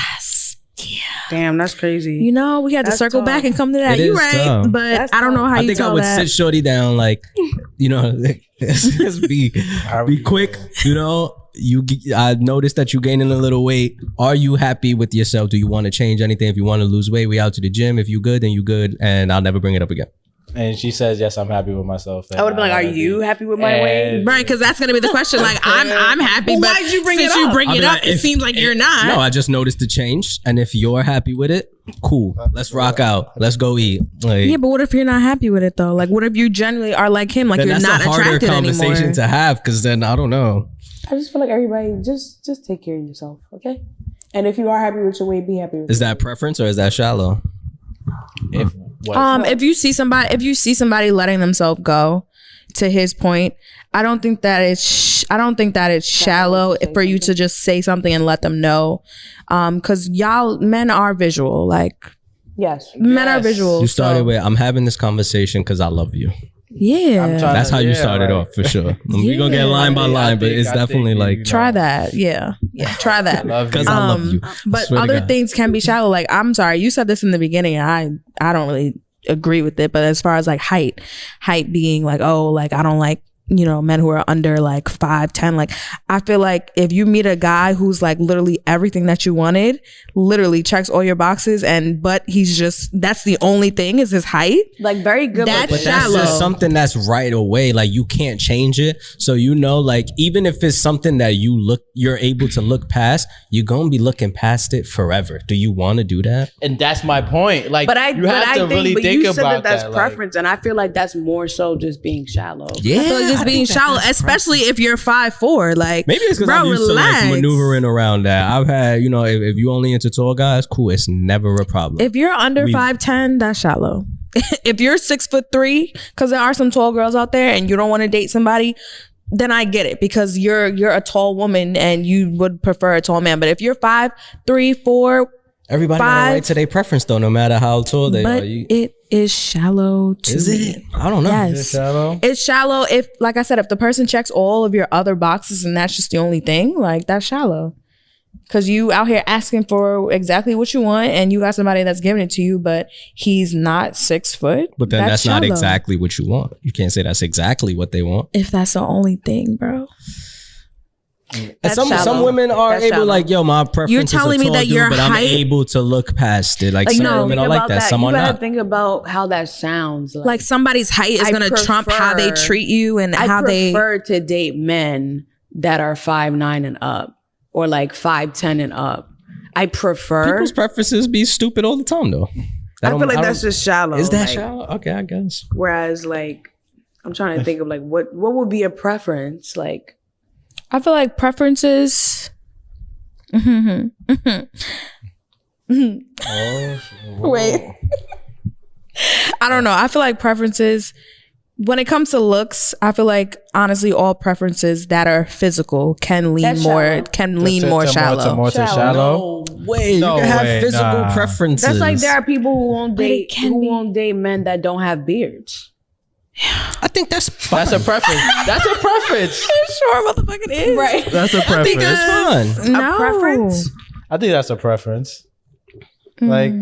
Damn, that's crazy. You know, we had to That's circle tough. back and come to that. It You is right, tough. but That's I don't know tough. how I you think I tell would that. sit shorty down, like, you know, just be quick. You know, I noticed that you gaining a little weight. Are you happy with yourself? Do you want to change anything? If you want to lose weight, we out to the gym. If you good, then you good, and I'll never bring it up again. and she says, yes, I'm happy with myself. I would have been like, are you happy with my weight? Right, because that's gonna be the question. Like, I'm happy, Well, but why'd you bring since it you up? bring I'll it be up, like, it if- seems like you're not. No, I just noticed the change, and if you're happy with it, cool. Let's rock out. Let's go eat. Like, Yeah, but what if you're not happy with it though? Like, what if you genuinely are like him? Like, then you're that's not a harder attracted conversation anymore. to have, because then I don't know. I just feel like everybody just take care of yourself, okay? And if you are happy with your weight, be happy with Is that preference or is that shallow? If If you see somebody letting themselves go, to his point, I don't think that it's shallow for you to just say something and let them know, because men are visual. Like Yes. men are visual. You started so- with, I'm having this conversation because I love you. yeah. That's how you started like- off, for sure. We're going to get line by line, but it's definitely like, Try that. Yeah. Try that. because I love you. But Swear to other God. things can be shallow. Like, I'm sorry, you said this in the beginning, and I don't really agree with it. But as far as like height being like, oh, like I don't like men who are under like 5'10". Like I feel like if you meet a guy who's like literally everything that you wanted, literally checks all your boxes, but he's just, that's the only thing is his height. Like very good. That's But shallow. that's just something that's right away. Like you can't change it. So like even if it's something that you're able to look past, you're gonna be looking past it forever. Do you want to do that? And that's my point. Like, But you have to really think you said about that's that. preference, and I feel like that's more so just being shallow. Yeah, I feel like just being shallow, especially if you're 5'4". Like maybe it's because bro, I'm used relax. to like maneuvering around that. I've had, if you only into tall guys, cool. It's never a problem. If you're under 5'10", that's shallow. If you're 6'3", because there are some tall girls out there, and you don't want to date somebody, then I get it, because you're a tall woman and you would prefer a tall man. But if you're 5'3", 4", Everybody got a right to their preference, though, no matter how tall they but are. it is shallow to Is me. it? I don't know. Yes. Is it shallow? It's shallow if, like I said, if the person checks all of your other boxes and that's just the only thing, like that's shallow. Because you out here asking for exactly what you want, and you got somebody that's giving it to you, but he's not 6 foot. But then that's not shallow. exactly what you want. You can't say that's exactly what they want. If that's the only thing, bro. And some women are That's able, shallow. like, yo, my preference You're is a telling me tall that dude, your but I'm height- able to look past it. Like some No, women think are like about that. Some you are gotta not. think about how that sounds. Like somebody's height is I going to trump how they prefer- treat you and I how they. prefer to date men that are 5'9" and up, or like 5'10" and up. I prefer. People's preferences be stupid all the time, though. I feel like that's just shallow. Is that like, shallow? Okay, I guess. Whereas, like, I'm trying to think of like what would be a preference, like. I feel like preferences. Wait. I don't know. I feel like preferences, when it comes to looks, I feel like honestly all preferences that are physical can lean That's more shallow. shallow. More to shallow. No way. No you can have way, physical nah. preferences. That's like there are people who won't But it date can be- men that don't have beards. I think that's fine. That's a preference. That's a preference. Sure, motherfucking is. Right. That's a preference. It's fine. No. A preference? I think that's a preference. Like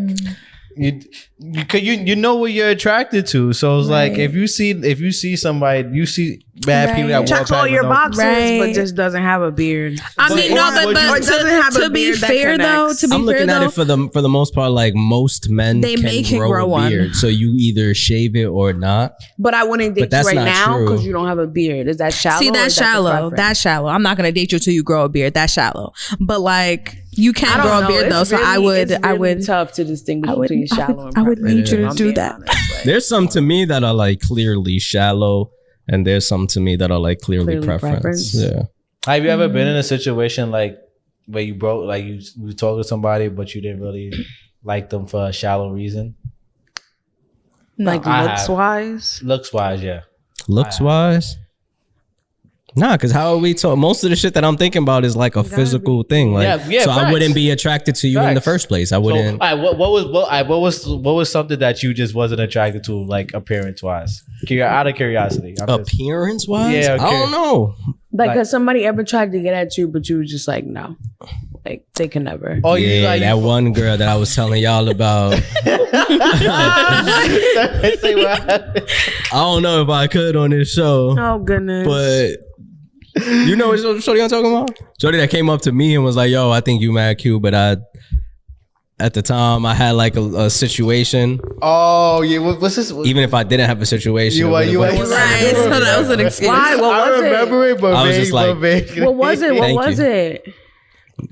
you know what you're attracted to. So it's like if you see somebody, you see bad people that walk Check all back your with no- boxes, Right. but just doesn't have a beard. I mean, no, but or doesn't have a to be beard that fair though, connects. to be I'm fair looking at though, it for the most part, like most men They can grow grow a one. beard. So you either shave it or not. But I wouldn't date you that's right not now true. because you don't have a beard. Is that shallow? see, or that's is that the shallow. preference? That's shallow. I'm not gonna date you till you grow a beard. That's shallow. But like, you I can don't grow know. a beard It's though. So really- it's I really would. tough to distinguish I would- between I shallow would- and I would preference. need you to I'm do being that. honest, like, There's some to me that are like clearly shallow, and there's some to me that are like clearly preference. Yeah. Have you ever been in a situation like where you broke, like you talked to somebody, but you didn't really like them for a shallow reason? like I looks have. wise. Looks wise, yeah. Looks wise. Nah, because how are we talking? Most of the shit that I'm thinking about is like a physical thing. Like, Yeah, so I facts. wouldn't be attracted to you in the Facts. first place. I So, wouldn't. what was something that you just wasn't attracted to, like appearance wise? Out of curiosity. Appearance wise? Yeah, okay. I don't know. Like, Like- has somebody ever tried to get at you, but you was just like, no, like they can never. Oh, Yeah, you like that one girl that I was telling y'all about. Say what happened. I don't know if I could on this show, Oh goodness! but you know what Shorty I'm talking about? Shorty that came up to me and was like, yo, I think you mad cute, but at the time I had like a situation. Oh yeah, what's this? Even if I didn't have a situation, You it would've went- Right, so that was an excuse. Why? What I was it? remember it, but I was vague, just like- but vague. What was it? What Thank was you. it?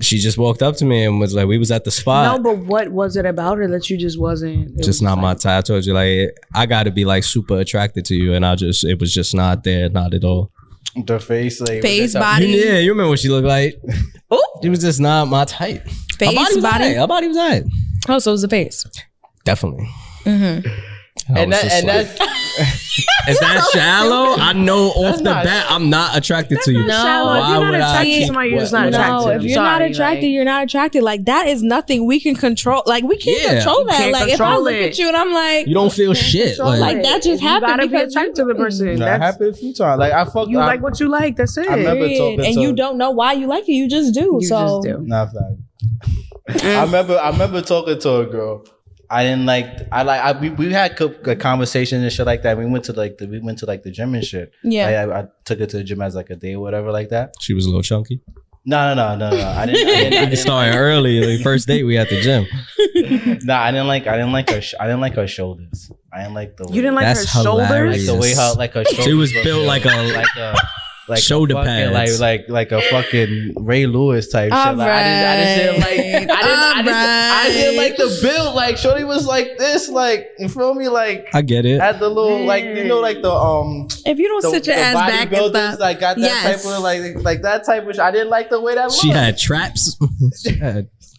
she just walked up to me and was like, we was at the No, spot. but what was it about her that you just wasn't? It Just was not my like, type. I told you, like, I got to be like super attracted to you, and it was just not there, not at all. The face, like Face, that's how- body. Yeah, you remember what she looked like? Ooh. She was just not my type. Face, body. Her body was alright. Oh, so it was the face. Definitely. And that's is that shallow? I know off the not- bat I'm not attracted to you. No, if Why you're would not I attracted to keep- somebody, you're just not what- attracted. No, if I'm you're not sorry, attracted, like- you're not attracted. Like that is nothing we can control. Like we can't Yeah. control that. can't Like if I control look it. at you and I'm like, You don't feel shit. control Like, it. that just You happened gotta be because attracted to the person. That That's- happened a few times. Like I fucked. You like what you like. That's it. I remember period. talking And to- you don't know why you like it. You just do. You so just do. Nah, fact. I remember talking to a girl, I didn't like. We had conversations and shit like that. We went to the gym and shit. Yeah. I took her to the gym as like a day or whatever like that. She was a little chunky. No. I didn't Starting early, like first date we at the gym. Nah, I didn't like her shoulders. I didn't like the way, You didn't like That's her shoulders? hilarious. like the way her shoulders. She was looked, built like shoulder a fucking, pads. like a fucking Ray Lewis type All shit. Like, I didn't like the build. Like Shorty was like this, like you feel me, like I get it. at the little like you know like the If you don't sit your ass back and bodybuilders, stuff, like got that yes. type of like that type of. I didn't like the way that She looked. had traps.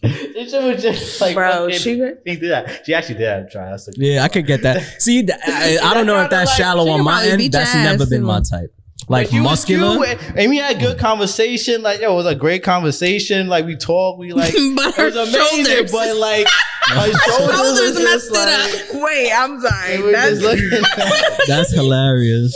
This shit was just like Bro, fucking, she did that. She actually did have trials. Yeah, I could get that. See, I don't know if that's shallow she on could my probably end. beat your That's never ass, been too. my type. Like muscular. And we had good conversation. Like, yo, it was a great conversation. Like, we talked. We like, But it her was amazing. shoulders. But like, her shoulders Shoulders was messed just like, it up. Wait, I'm sorry. they were just looking. That's hilarious.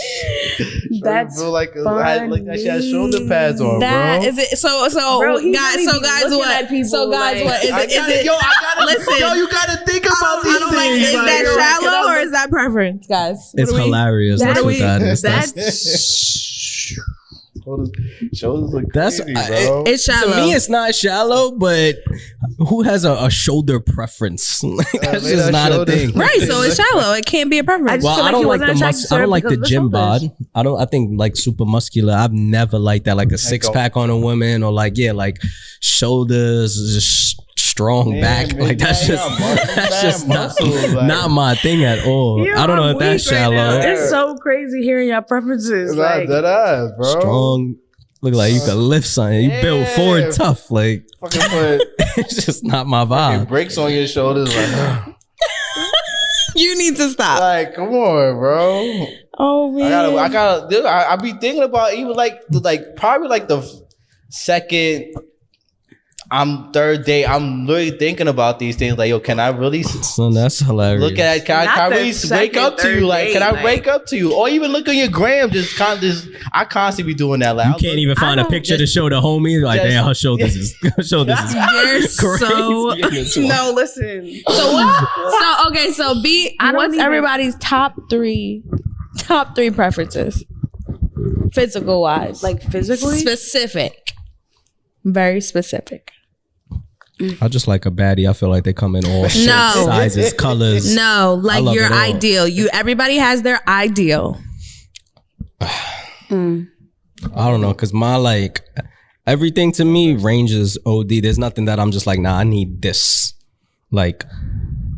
That's feel like she had shoulder pads on, That bro. is it. So Bro, he guys, really so be guys, looking what? at people So guys, like- what is it? Is it? Yo, I gotta Listen. Yo, you gotta think about these I don't like things. it. Is like, that yo, shallow or is that preference, guys? It's hilarious. That's what that is. Shoulders look That's crazy, bro. It's to shallow. me, it's not shallow, but who has a shoulder preference? Like, that's made just her not a shoulders- thing. Right, so it's shallow. It can't be a preference. I just Well, feel I like don't he like wasn't the attracted to I her don't like the because of gym bod. shoulders. I think like super muscular. I've never liked that, like a six pack on a woman or like shoulders, just strong back. man, Like that's man, just yeah, that's just muscles, like- not my thing at all. Yo, I don't know I'm if that's weak right now. shallow. It's so crazy hearing your preferences. It's not Like, dead ass, bro. Strong. Look like you can lift something. You built Yeah. forward tough. Like Fucking put it's just not my fucking vibe. brakes on your shoulders. Like, You need to stop. like, come on, bro. Oh man. I gotta. Dude, I be thinking about even probably like the second. Third day. I'm literally thinking about these things. Like, yo, can I really Son, that's hilarious. look at? Can Not I the really wake up to second, you? Like, third can I date, wake up to you? Or even look on your gram. I constantly be doing that. Like, You can't even find a picture to show the homie. Like, just- damn, her shoulders is You're so crazy. no, listen. So what? So okay, so I don't what's even- everybody's top three preferences? Physical wise. Like physically? Specific. Very specific. I just like a baddie. I feel like they come in all shapes, No. sizes, colors. No, like love your it all. ideal. Everybody has their ideal. I don't know, cause my everything to me ranges OD. There's nothing that I'm just like, nah, I need this. Like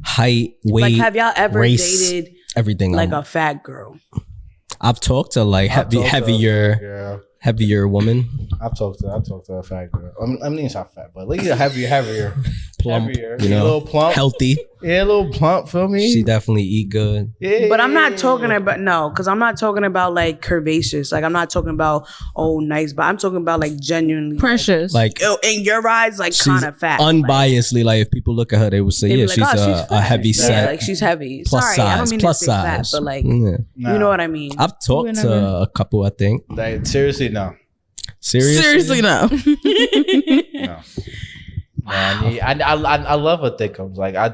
height, weight, Like, have y'all ever race, dated everything. like a fat girl? I've talked to like heavier woman, I've talked to a fat girl. I mean, it's not fat, but like heavier, plump, heavier. you know, a little plump, healthy. Yeah, a little plump. Feel me? She definitely eat good. Yeah, But I'm not talking about because I'm not talking about like curvaceous. Like I'm not talking about nice, but I'm talking about like genuinely Precious. Like in your eyes, like she's kind of fat. unbiasedly. Like if people look at her, they would say, They'd be yeah, like, she's "Oh, a fat." heavy Yeah, set, like she's heavy. plus Sorry, size, I don't mean plus to say fat, size. but like Yeah. you know what I mean. I've talked to a couple. I think Like, seriously, no. seriously. no. No. I love her thickums. Like I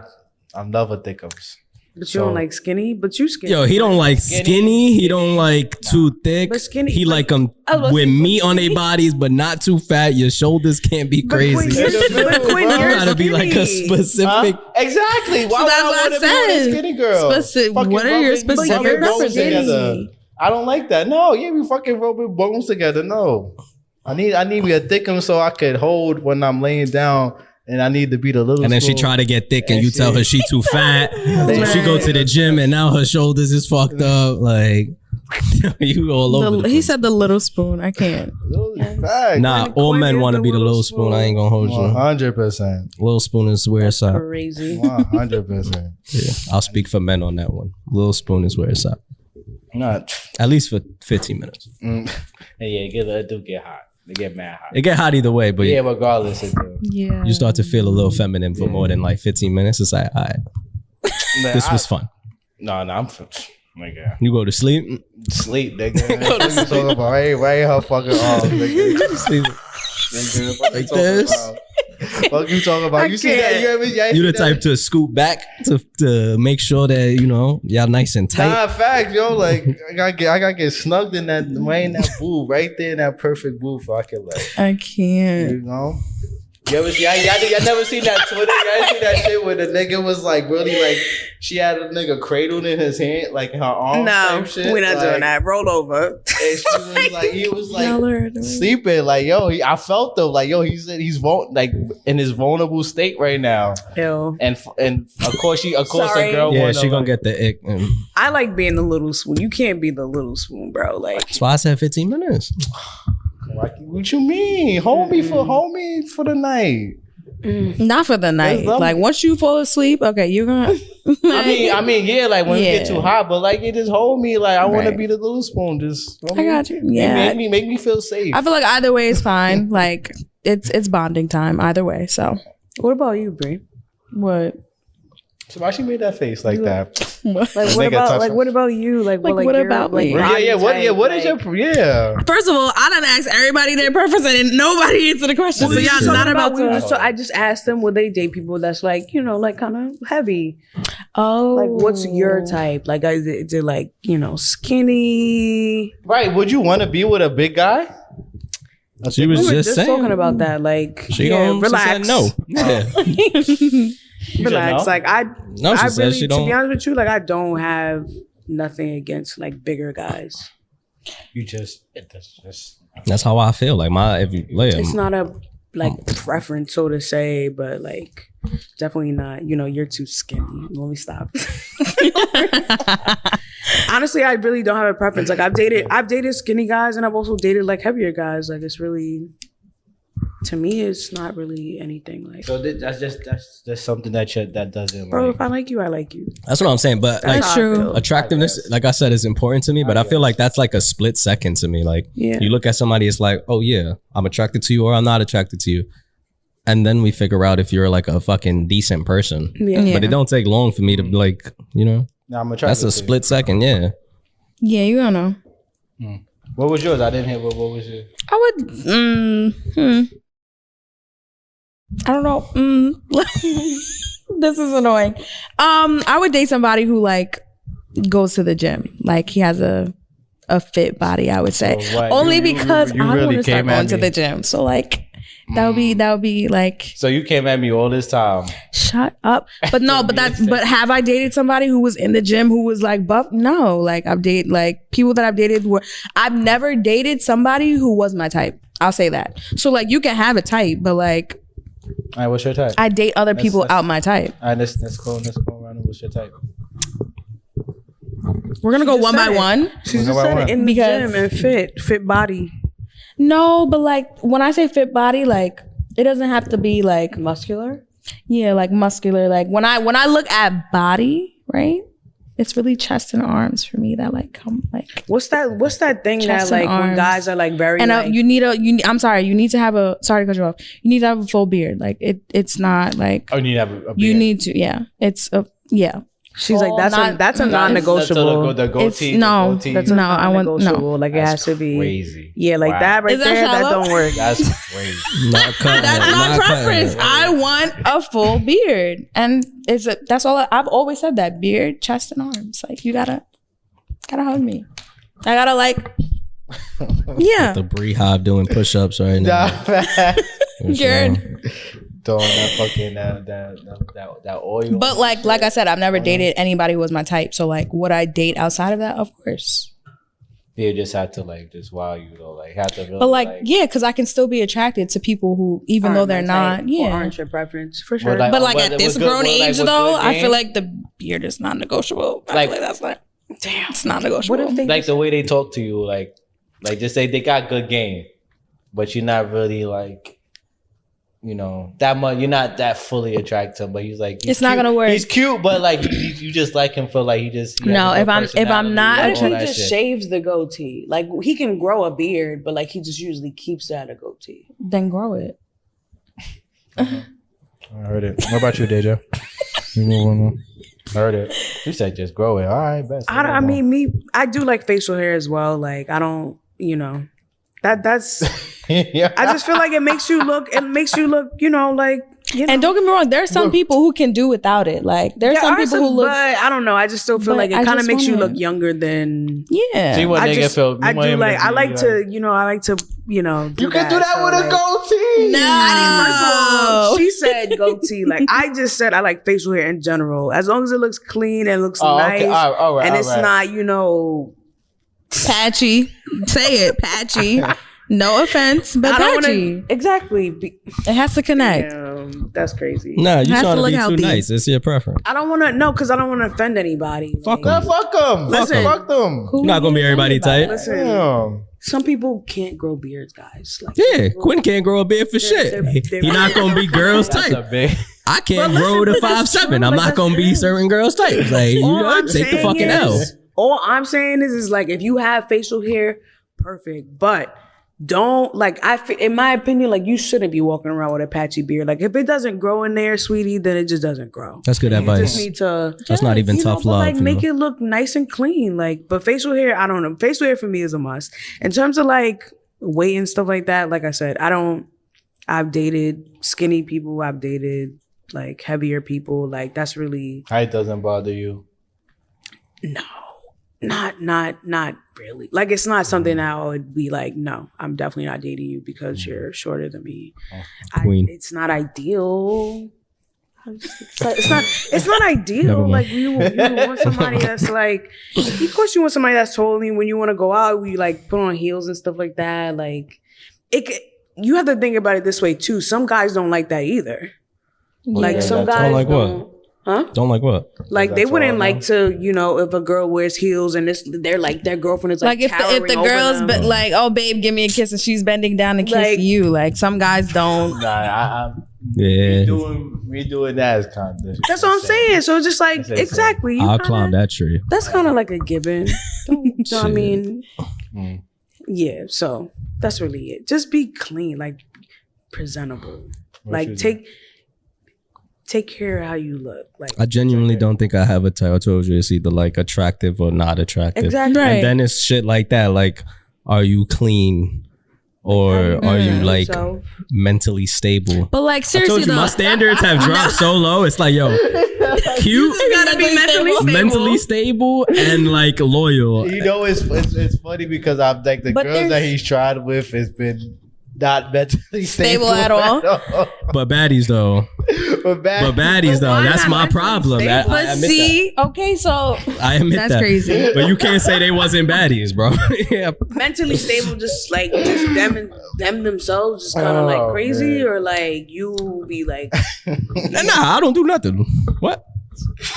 love her thickums. But you don't like skinny. But you skinny. Yo, he don't like skinny. He don't like too thick. But skinny- He like them was with thinking meat on their bodies, but not too fat. Your shoulders can't be But Quinn, crazy. you're- but Quinn, You you're gotta be like a skinny. specific. Exactly. Why So that's would what I I want to be with a said. skinny girl? Fucking What are your rubbing- specific rubbing bones preferences? together. I don't like that. No, yeah, we fucking rubbing bones together. No, I need me a thickum so I could hold when I'm laying down, and I need to be the little. And then she spoon. try to get thick, and And you tell her she too fat. So she go to the Man. gym, and now her shoulders is fucked up. Like you all over. the He place. said the little spoon. I can't. Facts. Nah, Quinn- all Quinn men is want to the be the little little spoon. I ain't gonna hold you. 100%. Little spoon is where it's at. Crazy. 100%. Yeah, I'll speak for men on that one. Little spoon is where it's at. Not. At least for 15 minutes. And yeah, it do get hot. They get mad hot. It get hot either way, but Yeah, regardless, it do. Yeah. you start to feel a little feminine for more than like 15 minutes. It's like, all right, this was fun. No, I'm. Nigga. You go to sleep. Sleep, nigga. Talking about right her fucking arms, nigga. Sleep. Nigga, fucking Like talking this? about- What you talking about? You see that? You the type to scoot back to make sure that y'all nice and tight. Nah, fact, yo, like I gotta get snugged in that booth right there in that perfect booth. I can like. I can't. You know. You ever see? I never seen that Twitter. I seen that shit where the nigga was like really like she had a nigga cradled in his hand, like in her arm. No, shit. we're not doing that. Roll over. And she was like, he was like sleeping, like yo. I felt though, like yo. He said he's like in his vulnerable state right now. Ew. And of course a Sorry. girl. Yeah, she gonna get the ick. I like being the little spoon. You can't be the little spoon, bro. Like That's why I said 15 minutes. What you mean? Hold me for the night. Not for the night. Like once you fall asleep, okay, you're gonna. I mean, yeah, like when you get too hot, but like you just hold me, like I want to be the little spoon. Just I got you. Yeah, make me feel safe. I feel like either way is fine. Like it's bonding time either way. So what about you, Bree? what? So why she made that face like that? Like what about you? Like what about me? What is your First of all, I done asked everybody their preference and nobody answered the question. So y'all not about to. I just asked them, would they date people that's like like kind of heavy? Oh, like what's your type? Like is it like skinny? Right? Would you want to be with a big guy? She was just saying. Talking about that. Like she relax. She said no. Yeah. Relax. Like I really, she don't. To be honest with you, like I don't have nothing against like bigger guys. That's how I feel. Like it's not a preference, so to say, but like definitely not. You're too skinny. Let me stop. Honestly, I really don't have a preference. Like I've dated skinny guys, and I've also dated like heavier guys. Like it's really. To me, it's not really anything like. So that's just something that doesn't. Bro, if I like you, I like you. That's what I'm saying. But like true. Attractiveness, like I said, is important to me. But I feel like that's like a split second to me. Like you look at somebody, it's like, oh yeah, I'm attracted to you or I'm not attracted to you, and then we figure out if you're like a fucking decent person. Yeah. But it don't take long for me to like, No, I'm attracted. That's a split second. Yeah. Yeah, you don't know. What was yours? I didn't hear. What was yours? I would. I don't know. This is annoying. I would date somebody who like goes to the gym. Like he has a fit body, I would say. So only because you I really want to start came at going to me. the gym. So like that would be like. So you came at me all this time. Shut up. But no, but have I dated somebody who was in the gym who was like buff? No. Like I've dated like people that I've dated I've never dated somebody who was my type. I'll say that. So like you can have a type, but like. All right, what's your type? I date other people out my type. All right, let's go around. What's your type? We're gonna go one by one. She just said it in the gym and fit body. No, but like when I say fit body, like it doesn't have to be like Muscular? Yeah, like muscular. Like when I look at body, right? It's really chest and arms for me that like come like. What's that thing that like when guys are like very and like, you need to have a sorry to cut you off. You need to have a full beard. Like it's not like. Oh, you need to have a beard. You need to, yeah. It's a yeah. She's like that's a non-negotiable. The goatee. No, the goatee. That's no. I want no. Like it has to be crazy. Yeah, like that right there. That don't work. That's crazy. That's my preference. I want a full beard, and that's all. I've always said that beard, chest, and arms. Like you gotta hug me. I gotta like. Yeah. The Bree Hive doing push-ups right now. Good. Throwing that fucking that oil. But like I said, I've never dated anybody who was my type. So like, would I date outside of that? Of course. You just have to like just wow you though, like have to. Really, but like yeah, because I can still be attracted to people who, even though they're not, aren't your preference for sure. But like at this grown age though, I feel like the beard is not negotiable. I feel like that's not. Damn, it's not negotiable. What if they like the way they talk to you, like just say they got good game, but you're not really like. That much. You're not that fully attracted to him, but he's like it's cute. Not gonna work. He's cute, but like you just like him for like he no. If I'm not, what if he just shaves the goatee? Like he can grow a beard, but like he just usually keeps it at a goatee. Then grow it. I heard it. What about you, Deja? I heard it. You said just grow it. All right, best. I mean, I do like facial hair as well. Like I don't, that's. Yeah. I just feel like it makes you look, you know, like, you know. And don't get me wrong, there are some people who can do without it. Like there are some people who look. But I don't know. I just still feel But like it I kind of just makes you wanna- look younger than. Yeah. See what I nigga just, feel. I do like. I like to, you know. I like to, you know. You can do that so, with a like, goatee. I didn't, first of all, she said goatee. Like I just said, I like facial hair in general. As long as it looks clean and looks nice, Okay. All right. and it's not, you know, Patchy. Say it, patchy. No offense, but I don't patchy. want to exactly. It has to connect. That's crazy. Nah, you Has to trying to look be healthy. too nice. It's your preference. I don't want to. No, because I don't want to offend anybody. Fuck Like, 'em. Fuck them. Listen. Fuck them. Who You're not gonna be everybody type. Listen, Damn. some people can't grow beards, guys. Like, Yeah, Quinn can't grow a beard for shit. they're- He not gonna be girls That's a type. big. I can't But grow listen, to but that's 5'7". true. I'm Like, not that's gonna be true. certain girls types. Like you All know, I'm take the saying fucking L. All I'm saying is like if you have facial hair, perfect. But don't like in my opinion, like you shouldn't be walking around with a patchy beard. Like if it doesn't grow in there, sweetie, then it just doesn't grow. That's good You advice. just need to. That's not even you know, tough but, love. like you make know? it look nice and clean. Like, but facial hair, I don't know. Facial hair for me is a must. In terms of like weight and stuff like that, like I said, I've dated skinny people. I've dated like heavier people. Like that's really Height doesn't bother you. no, not really. Like it's not something that I would be like, no, I'm definitely not dating you because you're shorter than me. Queen. It's not ideal. It's not ideal. Never mind. Like you want somebody that's like, of course you want somebody that's totally when you want to go out, you like put on heels and stuff like that. Like you have to think about it this way too. Some guys don't like that either. Like Yeah, some that's- guys Don't like what? don't. Huh? Don't like what? Like they That's wouldn't all, like to, you know, if a girl wears heels and they're like their girlfriend is like Like if towering the over girl's them. but like, oh babe, give me a kiss, and she's bending down to kiss Like- you. Like some guys don't. Nah, Yeah, we doing that as content. That's what I'm saying. So it's just like That's exactly. You I'll kinda- climb that tree. That's kind of like a given. Don't, I Shit. mean, Mm. yeah. So that's really it. Just be clean, like presentable. What Like you take care of how you look. Like I genuinely don't think I have a type. I told you it's either like attractive or not attractive. exactly. Right. And then it's shit like that. Like, are you clean or are you like So, mentally stable? But like I seriously told you though, my standards have dropped so low. It's like, yo, cute, gotta be mentally stable. mentally stable, and like loyal. You know, it's funny because I'm like the But girls that there's- he's tried with has been not mentally Stable stable at all. But baddies though, But baddies though, why that's not my mentally problem. stable? but I admit see, okay, so that. I admit that's that. crazy. But you can't say they wasn't baddies, bro. Yeah. mentally stable, just them themselves, just kind of like Oh, crazy, man. or like you be like, Nah, I don't do nothing. What?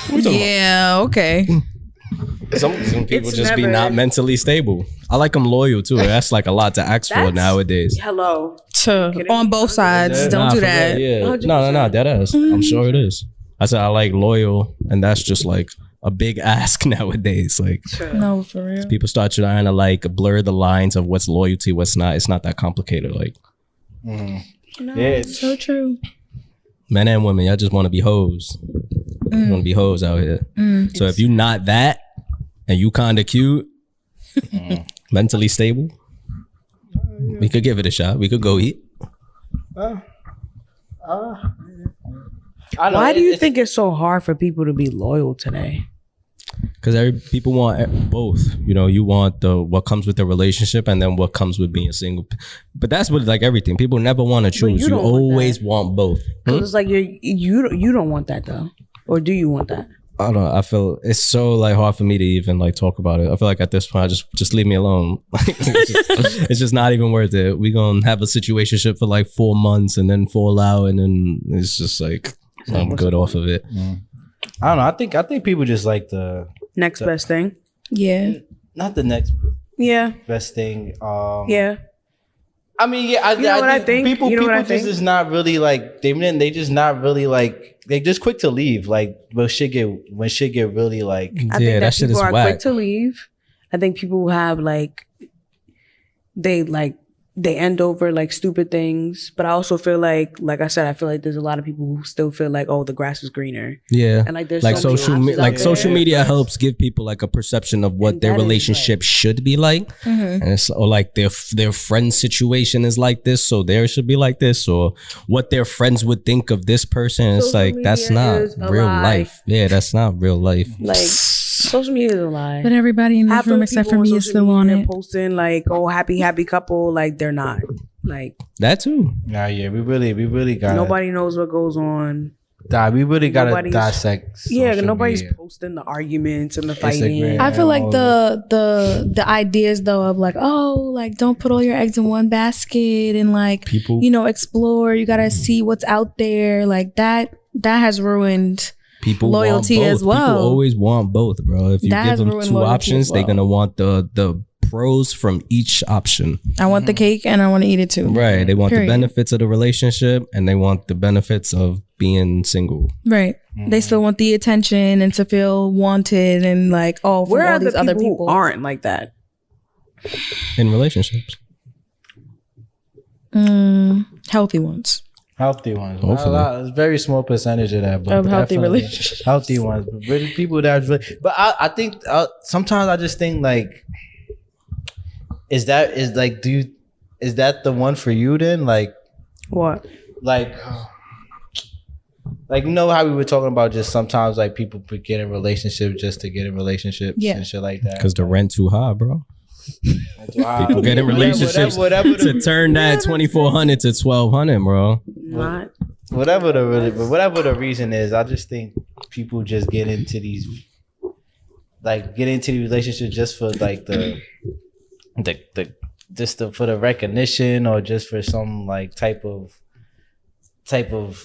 What you talking Yeah, okay. about? Some people It's just be never- not mentally stable. I like them loyal too. That's like a lot to ask for That's- nowadays. hello. On both sides, Yeah. don't Nah, do for that. real, yeah. 100%. No, that is. I'm sure it is. I said I like loyal, and that's just like a big ask nowadays. Like No, for real. people start trying to like blur the lines of what's loyalty, what's not. It's not that complicated. Like Yeah, it's- So true. men and women, y'all just want to be hoes. You want to be hoes out here. So if you not that, and you kind of cute, mentally stable, we could give it a shot. We could go eat. I don't know, Why do you it's- think it's so hard for people to be loyal today? Because people want both. You know, you want what comes with the relationship and then what comes with being single. But that's what like everything. People never want to choose. you You don't want always that. want both. 'Cause it's like you don't want that though, or do you want that? I don't know. I feel it's so like hard for me to even like talk about it. I feel like at this point, I just leave me alone. It's just not even worth it. We gonna have a situationship for like 4 months and then fall out, and then it's just like I'm good off of it. I don't know. I think people just like the Next best thing. Yeah. not the next Yeah, best thing. yeah. I mean, yeah, You know what I think? People, You know what I just think? is not really like they just not really like they just quick to leave. Like when shit get really like I Yeah, think that shit people is are whack. quick to leave. I think people have like they like they end over like stupid things. But I also feel like I said, I feel like there's a lot of people who still feel like, oh, the grass is greener. Yeah. And like there's like so many options out social there. media helps give people like a perception of what And their that is, relationship should be like. And it's or like their friend's situation is like this, so theirs should be like this, or what their friends would think of this person. It's Social like that's media not is a real lie. life. Yeah, that's not real life. Like social media is a lie. But everybody in this Half room of except people for me on is social still on media it. posting like, oh, happy couple. Like they're not. Like That too. Nah, yeah, we really got nobody knows what goes on. We really gotta Nobody's- dissect. Yeah, social nobody's media. posting the arguments and the fighting. Instagram. I feel like all the ideas though of like, oh, like don't put all your eggs in one basket and like People explore. You gotta see what's out there. Like that has ruined People loyalty want both. as well. People always want both, bro. If you That give has them ruined two loyalty options, as they're well. gonna want the pros from each option. I want the cake and I want to eat it too. Right. They want Period. the benefits of the relationship and they want the benefits of being single. Right. They still want the attention and to feel wanted and like, oh, from Where all are the these people, other people. who aren't like that? In relationships. Healthy ones. Healthy ones. Hopefully. It's a very small percentage of that, but Of healthy definitely relationships. healthy ones. But really, people that really. But I think sometimes I just think like, is that the one for you then? Like What? Like you know how we were talking about just sometimes like people get in relationships just to get in relationships Yeah. and shit like that. Because the rent too high, bro. People get in Whatever relationships the- to turn that 2,400 to 1,200, bro. Not. whatever the reason is, I just think people just get into these relationships just for like the for the recognition or just for some like type of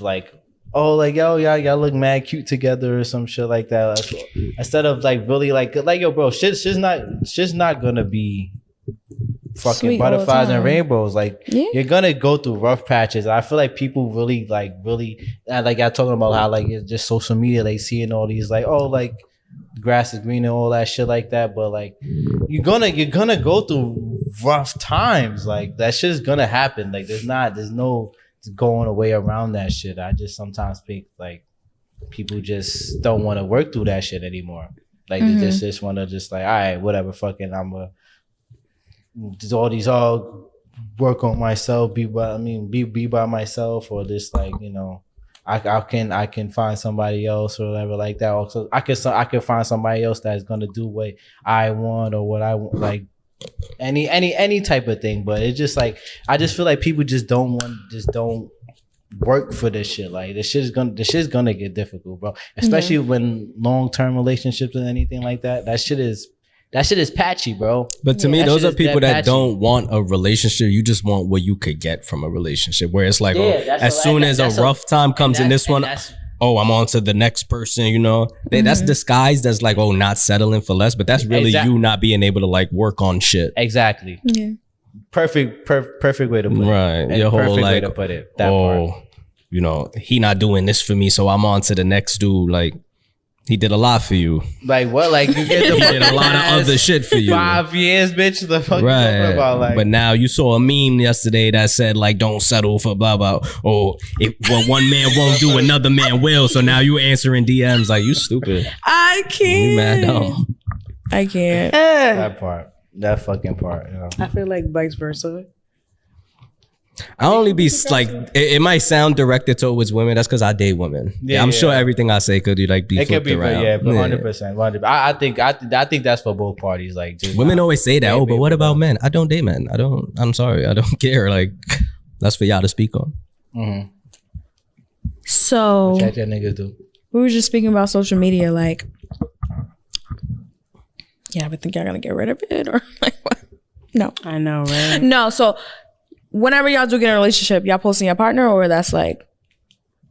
like, oh, like y'all look mad cute together or some shit like that. Instead of like really like yo, bro, shit's not gonna be fucking Sweet all the butterflies and time. rainbows. Like Yeah. you're gonna go through rough patches. I feel like people really like y'all talking about how like it's just social media, like seeing all these like, oh, like grass is green and all that shit like that. But like you're gonna go through rough times. Like that shit is gonna happen. Like there's no going away around that shit. I just sometimes think like people just don't want to work through that shit anymore. Like they just want to just like, all right, whatever, fucking all work on myself, be by myself, or just like, you know, I can find somebody else or whatever like that. Also, I can find somebody else that's gonna do what I want or what I want, like any type of thing. But it's just like I just feel like people just don't work for this shit. Like this shit's gonna get difficult, bro. Especially when long-term relationships and anything like that. That shit is patchy, bro. But to me, That those shit are is people that that patchy. don't want a relationship. You just want what you could get from a relationship. Where it's like, Yeah, as soon as a rough time comes in this one, oh, I'm on to the next person, you know? That's disguised as like, oh, not settling for less. But that's really you not being able to like work on shit. Exactly. Yeah. Perfect way to put it. Right. And Your whole perfect way like, to put it. That part. you know, he not doing this for me, so I'm on to the next dude. Like, he did a lot for you. Like what? Like you get the He did a lot of other shit for you. 5 years, bitch. The fuck you Right. talking about? Like, But now you saw a meme yesterday that said like, don't settle for blah blah. Or if one man won't do, another man will. So now you answering DMs like, you stupid. I can't. You mad dumb. I can't. that fucking part. You know. I feel like vice versa. I only be like, it might sound directed towards women. That's because I date women. Yeah, I'm sure everything I say could be It could flipped be, around. yeah, 100%. I think that's for both parties. Like, just Women always say that. Yeah, Oh, but what baby, about men? I don't date men. I'm sorry. I don't care. Like, that's for y'all to speak on. So What that niggas do? we were just speaking about social media, like, yeah, but think y'all gonna get rid of it or like what? No. I know, right? No, so whenever y'all do get in a relationship, y'all posting your partner or that's like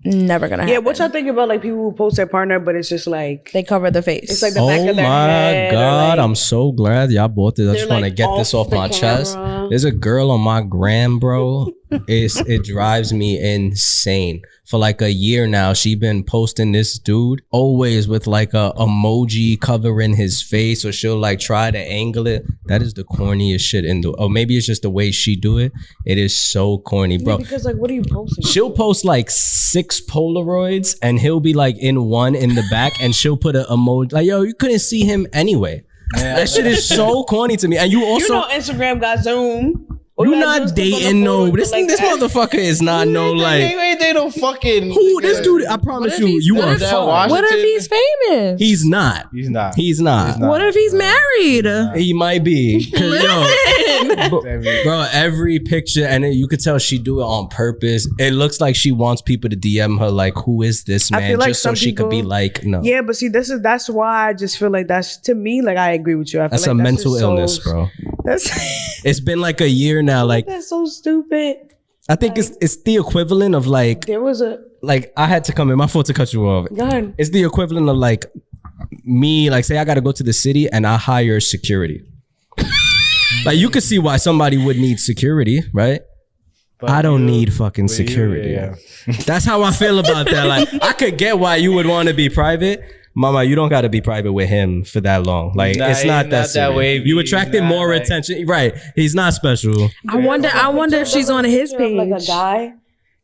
never gonna happen? Yeah, what y'all think about like people who post their partner, but it's just like They cover the face. it's like the back Oh of their my head. or, God. like, I'm so glad y'all bought this. I just they're, want to like, get this off off the my chest. camera. There's a girl on my gram, bro. It drives me insane. for like a year now, she been posting this dude always with like a emoji covering his face, or she'll like try to angle it. That is the corniest shit in the, or maybe it's just the way she do it. It is so corny, bro. Yeah, because like, what are you posting? She'll post like 6 Polaroids and he'll be like in one in the back, and she'll put an emoji like, yo, you couldn't see him anyway. That shit is so corny to me. And you also, you know, Instagram got Zoom. you not dating no. This motherfucker is not no like. They don't fucking. Who this dude? I promise you are fine. What if he's famous? He's not. He's not. What if he's married? He might be. Bro, every picture, and you could tell she do it on purpose. It looks like she wants people to DM her like, who is this man? Like just so she could be like, no. Yeah, but see, that's why I just feel like that's, to me, like, I agree with you. I feel That's like a mental illness, bro. It's been like a year now. Like, that's so stupid. I think it's the equivalent of like, There was a, like I had to come in. My fault to cut you off. go ahead. It's the equivalent of like me, like say I got to go to the city and I hire security. Like you could see why somebody would need security, right? But I don't need fucking security. Yeah. That's how I feel about that. Like I could get why you would want to be private. Mama, you don't got to be private with him for that long. Like it's not that way. You attracted more attention, right? He's not special. I wonder if she's on his page. Like a guy.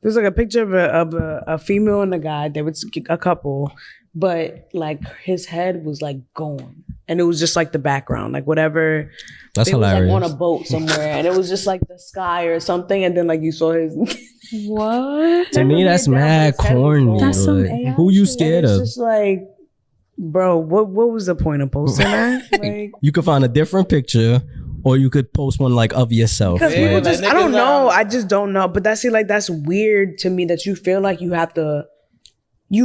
There's like a picture of a female and a guy. They was a couple, but like his head was like gone, and it was just like the background, like whatever. That's hilarious. Was, like, on a boat somewhere, and it was just like the sky or something, and then like you saw his. What? To me, that's mad corny. That's some like, who you scared of? It's just like, bro, what was the point of posting that? Like, you could find a different picture, or you could post one like of yourself. Because people just, I don't know. I just don't know. But that's weird to me that you feel like you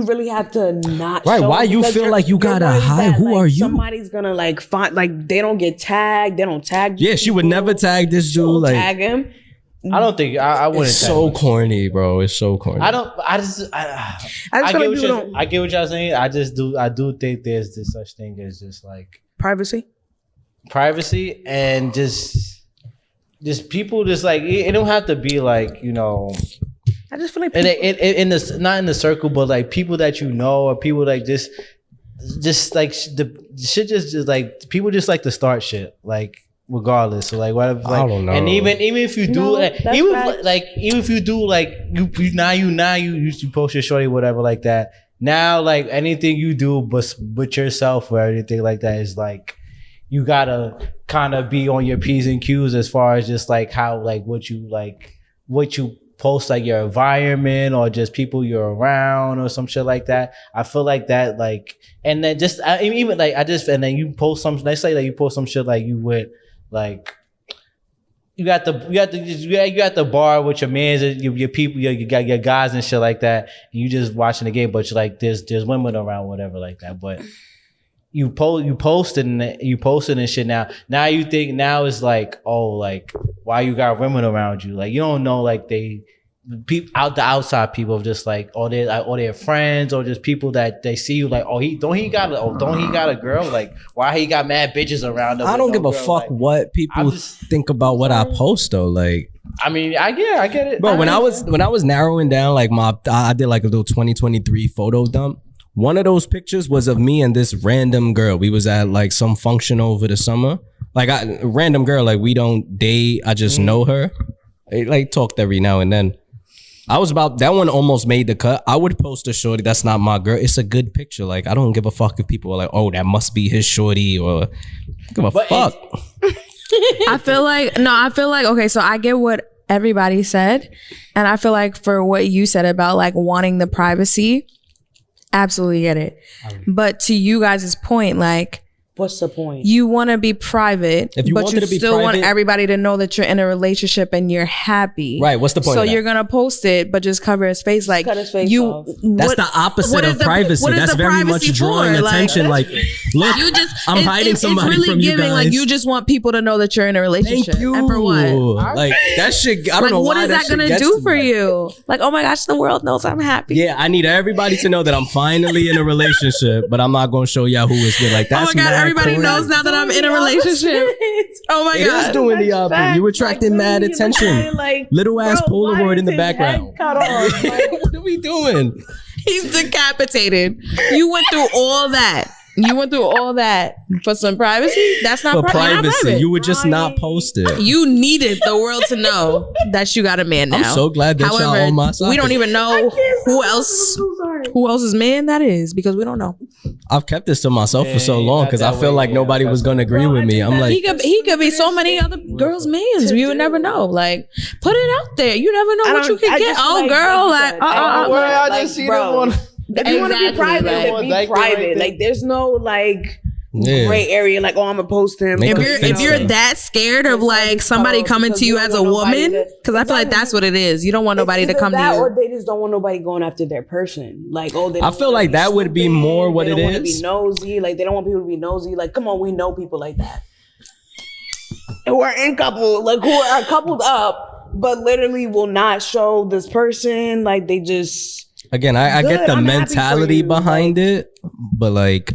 really have to not. Right? Why you feel like you gotta hide? Who are you? Somebody's gonna like find, like they don't get tagged. They don't tag. Yeah, she would never tag this dude. Like tag him. I don't think I wouldn't. It's so corny, bro. It's so corny. I get what y'all saying. I do think there's this such thing as just like privacy and just people just like it don't have to be like, you know. I just feel like in this, not in the circle, but like people that you know, or people like just like the shit just like people just like to start shit like regardless. So like whatever. Like, I don't know. And even if you do even if you do like you now you post your shorty whatever like that. Now like anything you do but with yourself or anything like that is like you gotta kind of be on your P's and Q's as far as just like how like what you post, like your environment or just people you're around or some shit like that. I feel like that, like, and then just even like and then you post some. Let's say that you post some shit like you would, like you got the bar with your mans, your people, you got your guys and shit like that. And you just watching the game, but you're like there's women around, whatever like that, but. You posting and shit now. Now you think now it's like, oh, like why you got women around you? Like you don't know, like the outside people just like or their friends or just people that they see you like, oh don't he got a girl? Like why he got mad bitches around him? I don't give a fuck like, what people think about what I post though. Like I mean, I get it, bro. When I was narrowing down like I did like a little 2023 photo dump. One of those pictures was of me and this random girl. We was at like some function over the summer. Like random girl, like we don't date. I just know her. I, like talked every now and then. That one almost made the cut. I would post a shorty. That's not my girl. It's a good picture. Like I don't give a fuck if people are like, oh, that must be his shorty or give a fuck. I feel like okay, so I get what everybody said. And I feel like for what you said about like wanting the privacy, absolutely get it. But to you guys' point, like, what's the point? You want to be private, but you still want everybody to know that you're in a relationship and you're happy. Right. What's the point? So you're going to post it, but just cover his face. Like, cut his face off. That's the opposite of privacy. That's very much drawing attention. Like, look, I'm hiding somebody really from you guys. Like, you just want people to know that you're in a relationship. Thank you. And for what? Like, that shit, I don't know what why is that going to do for you? Like, oh my gosh, the world knows I'm happy. Yeah, I need everybody to know that I'm finally in a relationship, but I'm not going to show y'all who it's with. Like, that's oh my God, everybody knows now that I'm in a relationship. Oh my God. It is doing the opposite. You attracting mad attention. Like, little ass Polaroid in the background. Cut off. are we doing? He's decapitated. You went through all that. You went through all that for some privacy? That's not For privacy. Not private. You would just not post it. You needed the world to know that you got a man now. I'm so glad that y'all on my side. We don't even know who else's man that is because we don't know. I've kept this to myself for so long because I feel like nobody was going to agree with me. I'm like, he could be so many other girls' mans. You would never know. Like, put it out there. You never know what you could get. Oh, girl, I just see them on. If you want to be private, then be private. Like, there's no like gray area. Like, oh, I'm gonna post him. If you're that scared of like somebody coming to you as a woman, because I feel like that's what it is. You don't want nobody to come to you, or they just don't want nobody going after their person. Like, oh, I feel like that would be more what it is. They don't want to be nosy. Like, they don't want people to be nosy. Like, come on, we know people like that who are in couple, like who are coupled up, but literally will not show this person. Like, they just. Again, I get the mentality behind it, but like,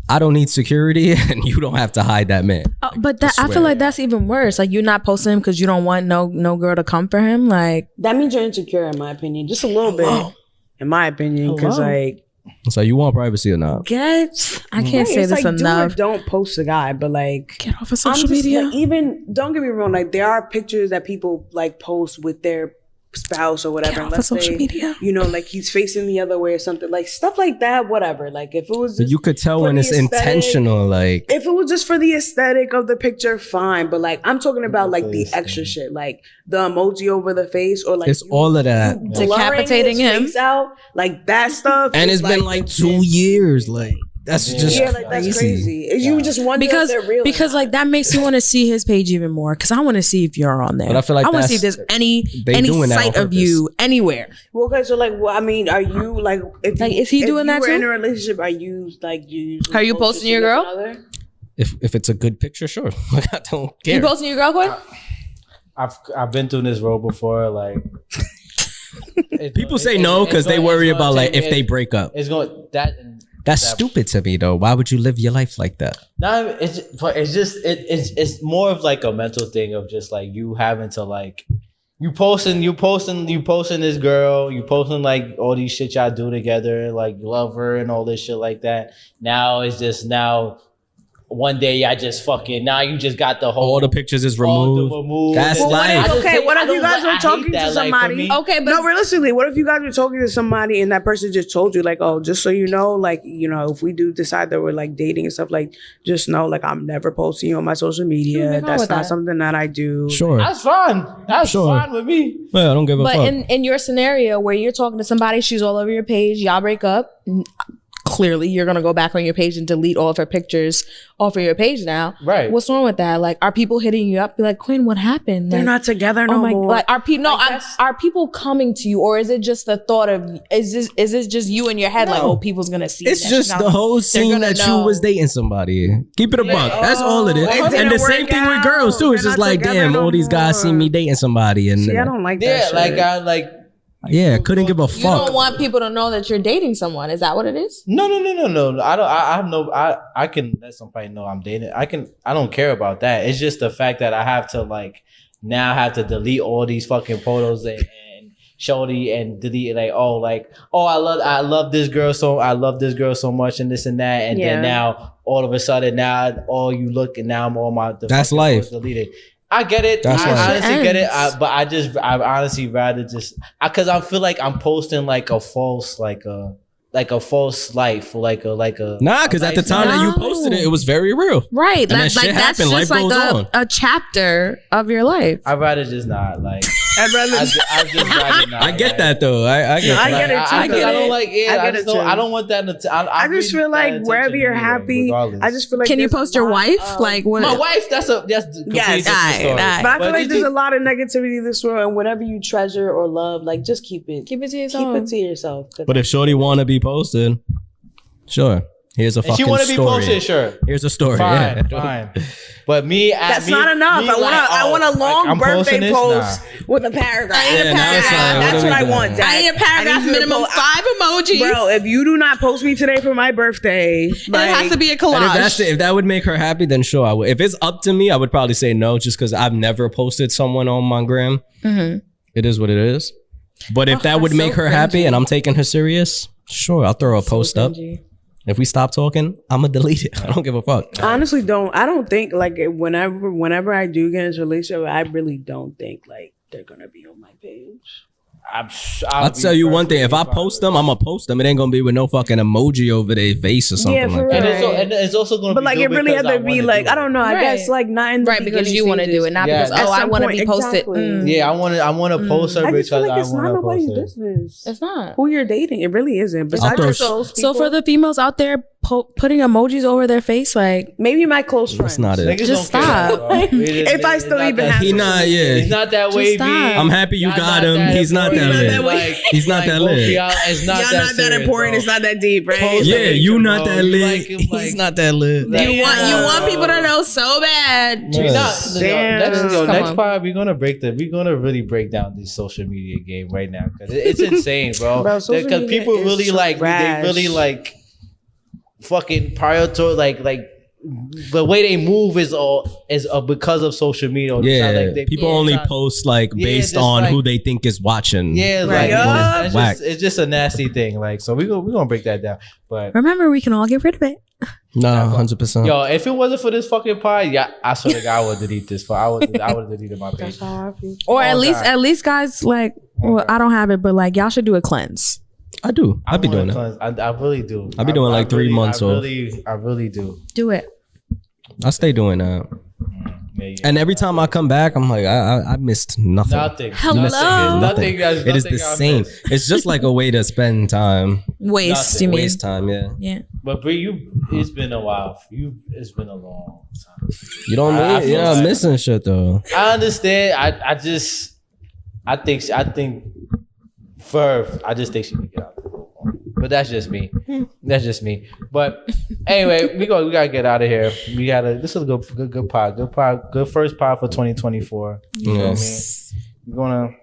I don't need security, and you don't have to hide that man. But that, I feel like that's even worse. Like, you're not posting him because you don't want no girl to come for him. Like, that means you're insecure, in my opinion, just a little bit, in my opinion, because like. So you want privacy or not? I can't say this enough. Don't post a guy, but like, get off of social media. Like, even don't get me wrong. Like, there are pictures that people like post with their spouse or whatever, and let's say media. You know, like he's facing the other way or something, like stuff like that, whatever. Like, if it was just you could tell when it's intentional. Like, if it was just for the aesthetic of the picture, fine, but like, I'm talking about like the extra shit, like the emoji over the face, or like it's all of that decapitating him face out, like that stuff. And it's been like 2 years. Like, that's just like, that's crazy. You just wonder if they're real because like that makes you want to see his page even more. Because I want to see if you're on there. But I feel like I want to see if there's any sight of you anywhere. Well, okay, so like, well, I mean, are you like, is he doing that too? In a relationship, are you like Are you posting your girl? If it's a good picture, sure. Like, I don't care. You posting your girl, Quinn? I've been through this road before. Like, people say no because they worry about like if they break up. It's going that. That's stupid to me though. Why would you live your life like that? No, it's more of like a mental thing of just like you having to like you posting this girl, you posting like all these shit y'all do together, like love her and all this shit like that. Now it's just one day I just fucking you just got the whole all the pictures is removed. That's life. Okay, what if you guys were talking to somebody? Okay, but no, realistically, what if you guys were talking to somebody and that person just told you like, oh, just so you know, like, you know, if we do decide that we're like dating and stuff, like, just know, like, I'm never posting you on my social media. That's not something that I do. Sure, that's fine. That's fine with me. Yeah, I don't give a fuck. But in your scenario where you're talking to somebody, she's all over your page, y'all break up. Clearly, you're gonna go back on your page and delete all of her pictures off of your page now. Right? What's wrong with that? Like, are people hitting you up? Be like, Quinn, what happened? They're not together no more. Like, are people? No, are people coming to you, or is it just the thought of? Is this just you in your head? No. Like, oh, people's gonna see. It's just the whole scene that you was dating somebody. Keep it a buck. That's all it is. And the same thing with girls too. It's just like, damn, all these guys see me dating somebody, and I don't like that. Yeah, like. Yeah, couldn't give a fuck. You don't want people to know that you're dating someone. Is that what it is? No. I can let somebody know I'm dating. I don't care about that. It's just the fact that I have to like now have to delete all these fucking photos and shorty and delete I love this girl so much and this and that and then now all of a sudden you look and now I'm all my that's life deleted. I get it. I honestly get it. But I honestly rather just because I feel like I'm posting like a false life, like a nah. Because at the time that you posted it, it was very real, right? And that shit happened. Life goes on. A chapter of your life. I'd rather just not like. I'd just rather not. I get that though. I get it too. I don't like it. I don't want that. I just feel like wherever you're happy. I just feel like. Can you post your wife? Like what? My wife. That's yes. Story. But I feel like there's a lot of negativity in this world, and whatever you treasure or love, like just keep it. Keep it to yourself. Keep it to yourself. But if shorty wanna be posted, sure. Here's a fucking story. She want to be posted, sure. Here's a story. Fine. But that's not enough. I want a long birthday post with a paragraph. That's what I want. I need a paragraph, minimum 5 emojis. Bro, if you do not post me today for my birthday, it has to be a collage. If that would make her happy, then sure, I would. If it's up to me, I would probably say no, just because I've never posted someone on my gram. Mm-hmm. It is what it is. But if that would make her happy and I'm taking her serious, sure, I'll throw a post up. If we stop talking, I'm gonna delete it. I don't give a fuck. I honestly don't. I don't think like whenever I do get into a relationship, I really don't think like they're gonna be on my page. I'll tell you one thing. If I post them, I'm gonna post them. It ain't gonna be with no fucking emoji over their face or something like that. And it's also gonna but be like it really had to be like I don't know. I guess like not in the because you want to do it, not because I want to be posted. Yeah, I want to post her because I it's want not to nobody's post her. business. It's not who you're dating. It really isn't. Besides so for the females out there putting emojis over their face, like maybe my close friends. That's not it. Just stop. If I still even have, he not. Yeah, he's not that wavy. I'm happy you got him. He's not that lit. He's not that lit. It's not that important. It's not that deep, right? Yeah, you not that lit. He's not that lit. You want people to know so bad. Next part we're gonna really break down this social media game right now because it's insane, bro. Because people really they really like fucking prior to like the way they move is because of social media. Yeah, like people only post like based on who they think is watching. Yeah, it's just a nasty thing. Like, so we're gonna break that down. But remember, we can all get rid of it. No, 100%. Yo, if it wasn't for this fucking pod, yeah, I swear to God, I would delete this. I would have deleted my page. Or at least, guys, like, well, I don't have it, but like, y'all should do a cleanse. I do. I'll be doing that. I really do. I'll be doing like 3 months off. I really do. Do it. I stay doing that. And every time I come back, I'm like, I missed nothing. Nothing. Hello. Nothing. It is the same. It's just like a way to spend time. Waste, you mean? Waste time, yeah. Yeah. But Bree, it's been a while. It's been a long time. You don't mean? You're not missing shit though. I understand. I think she can get out. But that's just me. That's just me. But anyway, we gotta get out of here. This is a good pod. Good first pod for 2024. You know what I mean?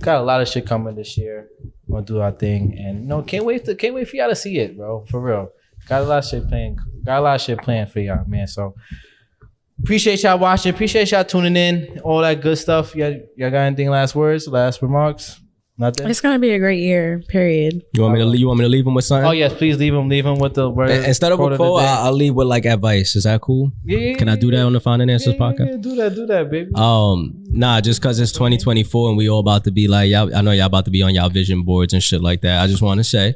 Got a lot of shit coming this year. We're gonna do our thing, and can't wait for y'all to see it, bro. For real. Got a lot of shit planned for y'all, man. So appreciate y'all watching. Appreciate y'all tuning in. All that good stuff. Y'all got anything? Last words? Last remarks? Nothing. It's gonna be a great year. Period. You want me to leave him with something? Oh yes, please leave him with the word. Instead of a quote, I'll leave with like advice. Is that cool? Yeah. Can I do that on the Finding Answers podcast? Yeah, do that, baby. Nah, just cause it's 2024 and we all about to be like y'all. I know y'all about to be on y'all vision boards and shit like that. I just want to say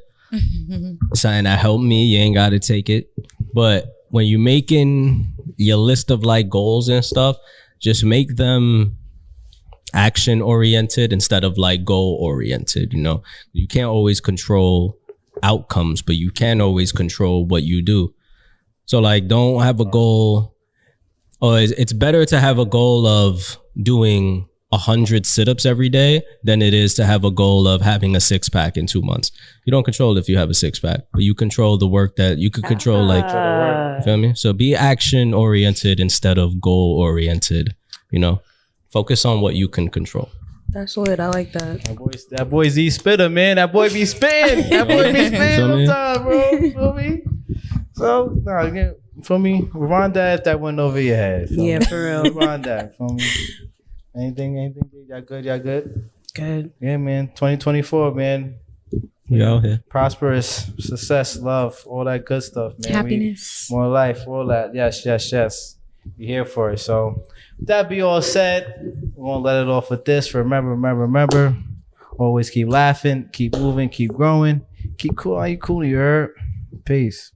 something that helped me. You ain't got to take it, but when you making your list of like goals and stuff, just make them action oriented instead of like goal oriented. You can't always control outcomes, but you can always control what you do. So like, don't have a goal, or it's better to have a goal of doing 100 sit-ups every day than it is to have a goal of having a 6-pack in 2 months. You don't control if you have a 6-pack, but you control the work that you could control. Like, you feel me? So be action oriented instead of goal oriented. Focus on what you can control. That's lit. I like that. That boy Z Spitter, man. That boy be spitting. That boy be spitting all the time, bro. Feel me? So, for me, rewind that if that went over your head. Yeah, for real. Rewind that. For me. Anything? Y'all good? Good. Yeah, man. 2024, man. We out here. Prosperous, success, love, all that good stuff, man. Happiness. More life, all that. Yes. You're here for it. So, with that be all said, we're going to let it off with this. Remember. Always keep laughing, keep moving, keep growing. Keep cool. Are you cool? You heard? Peace.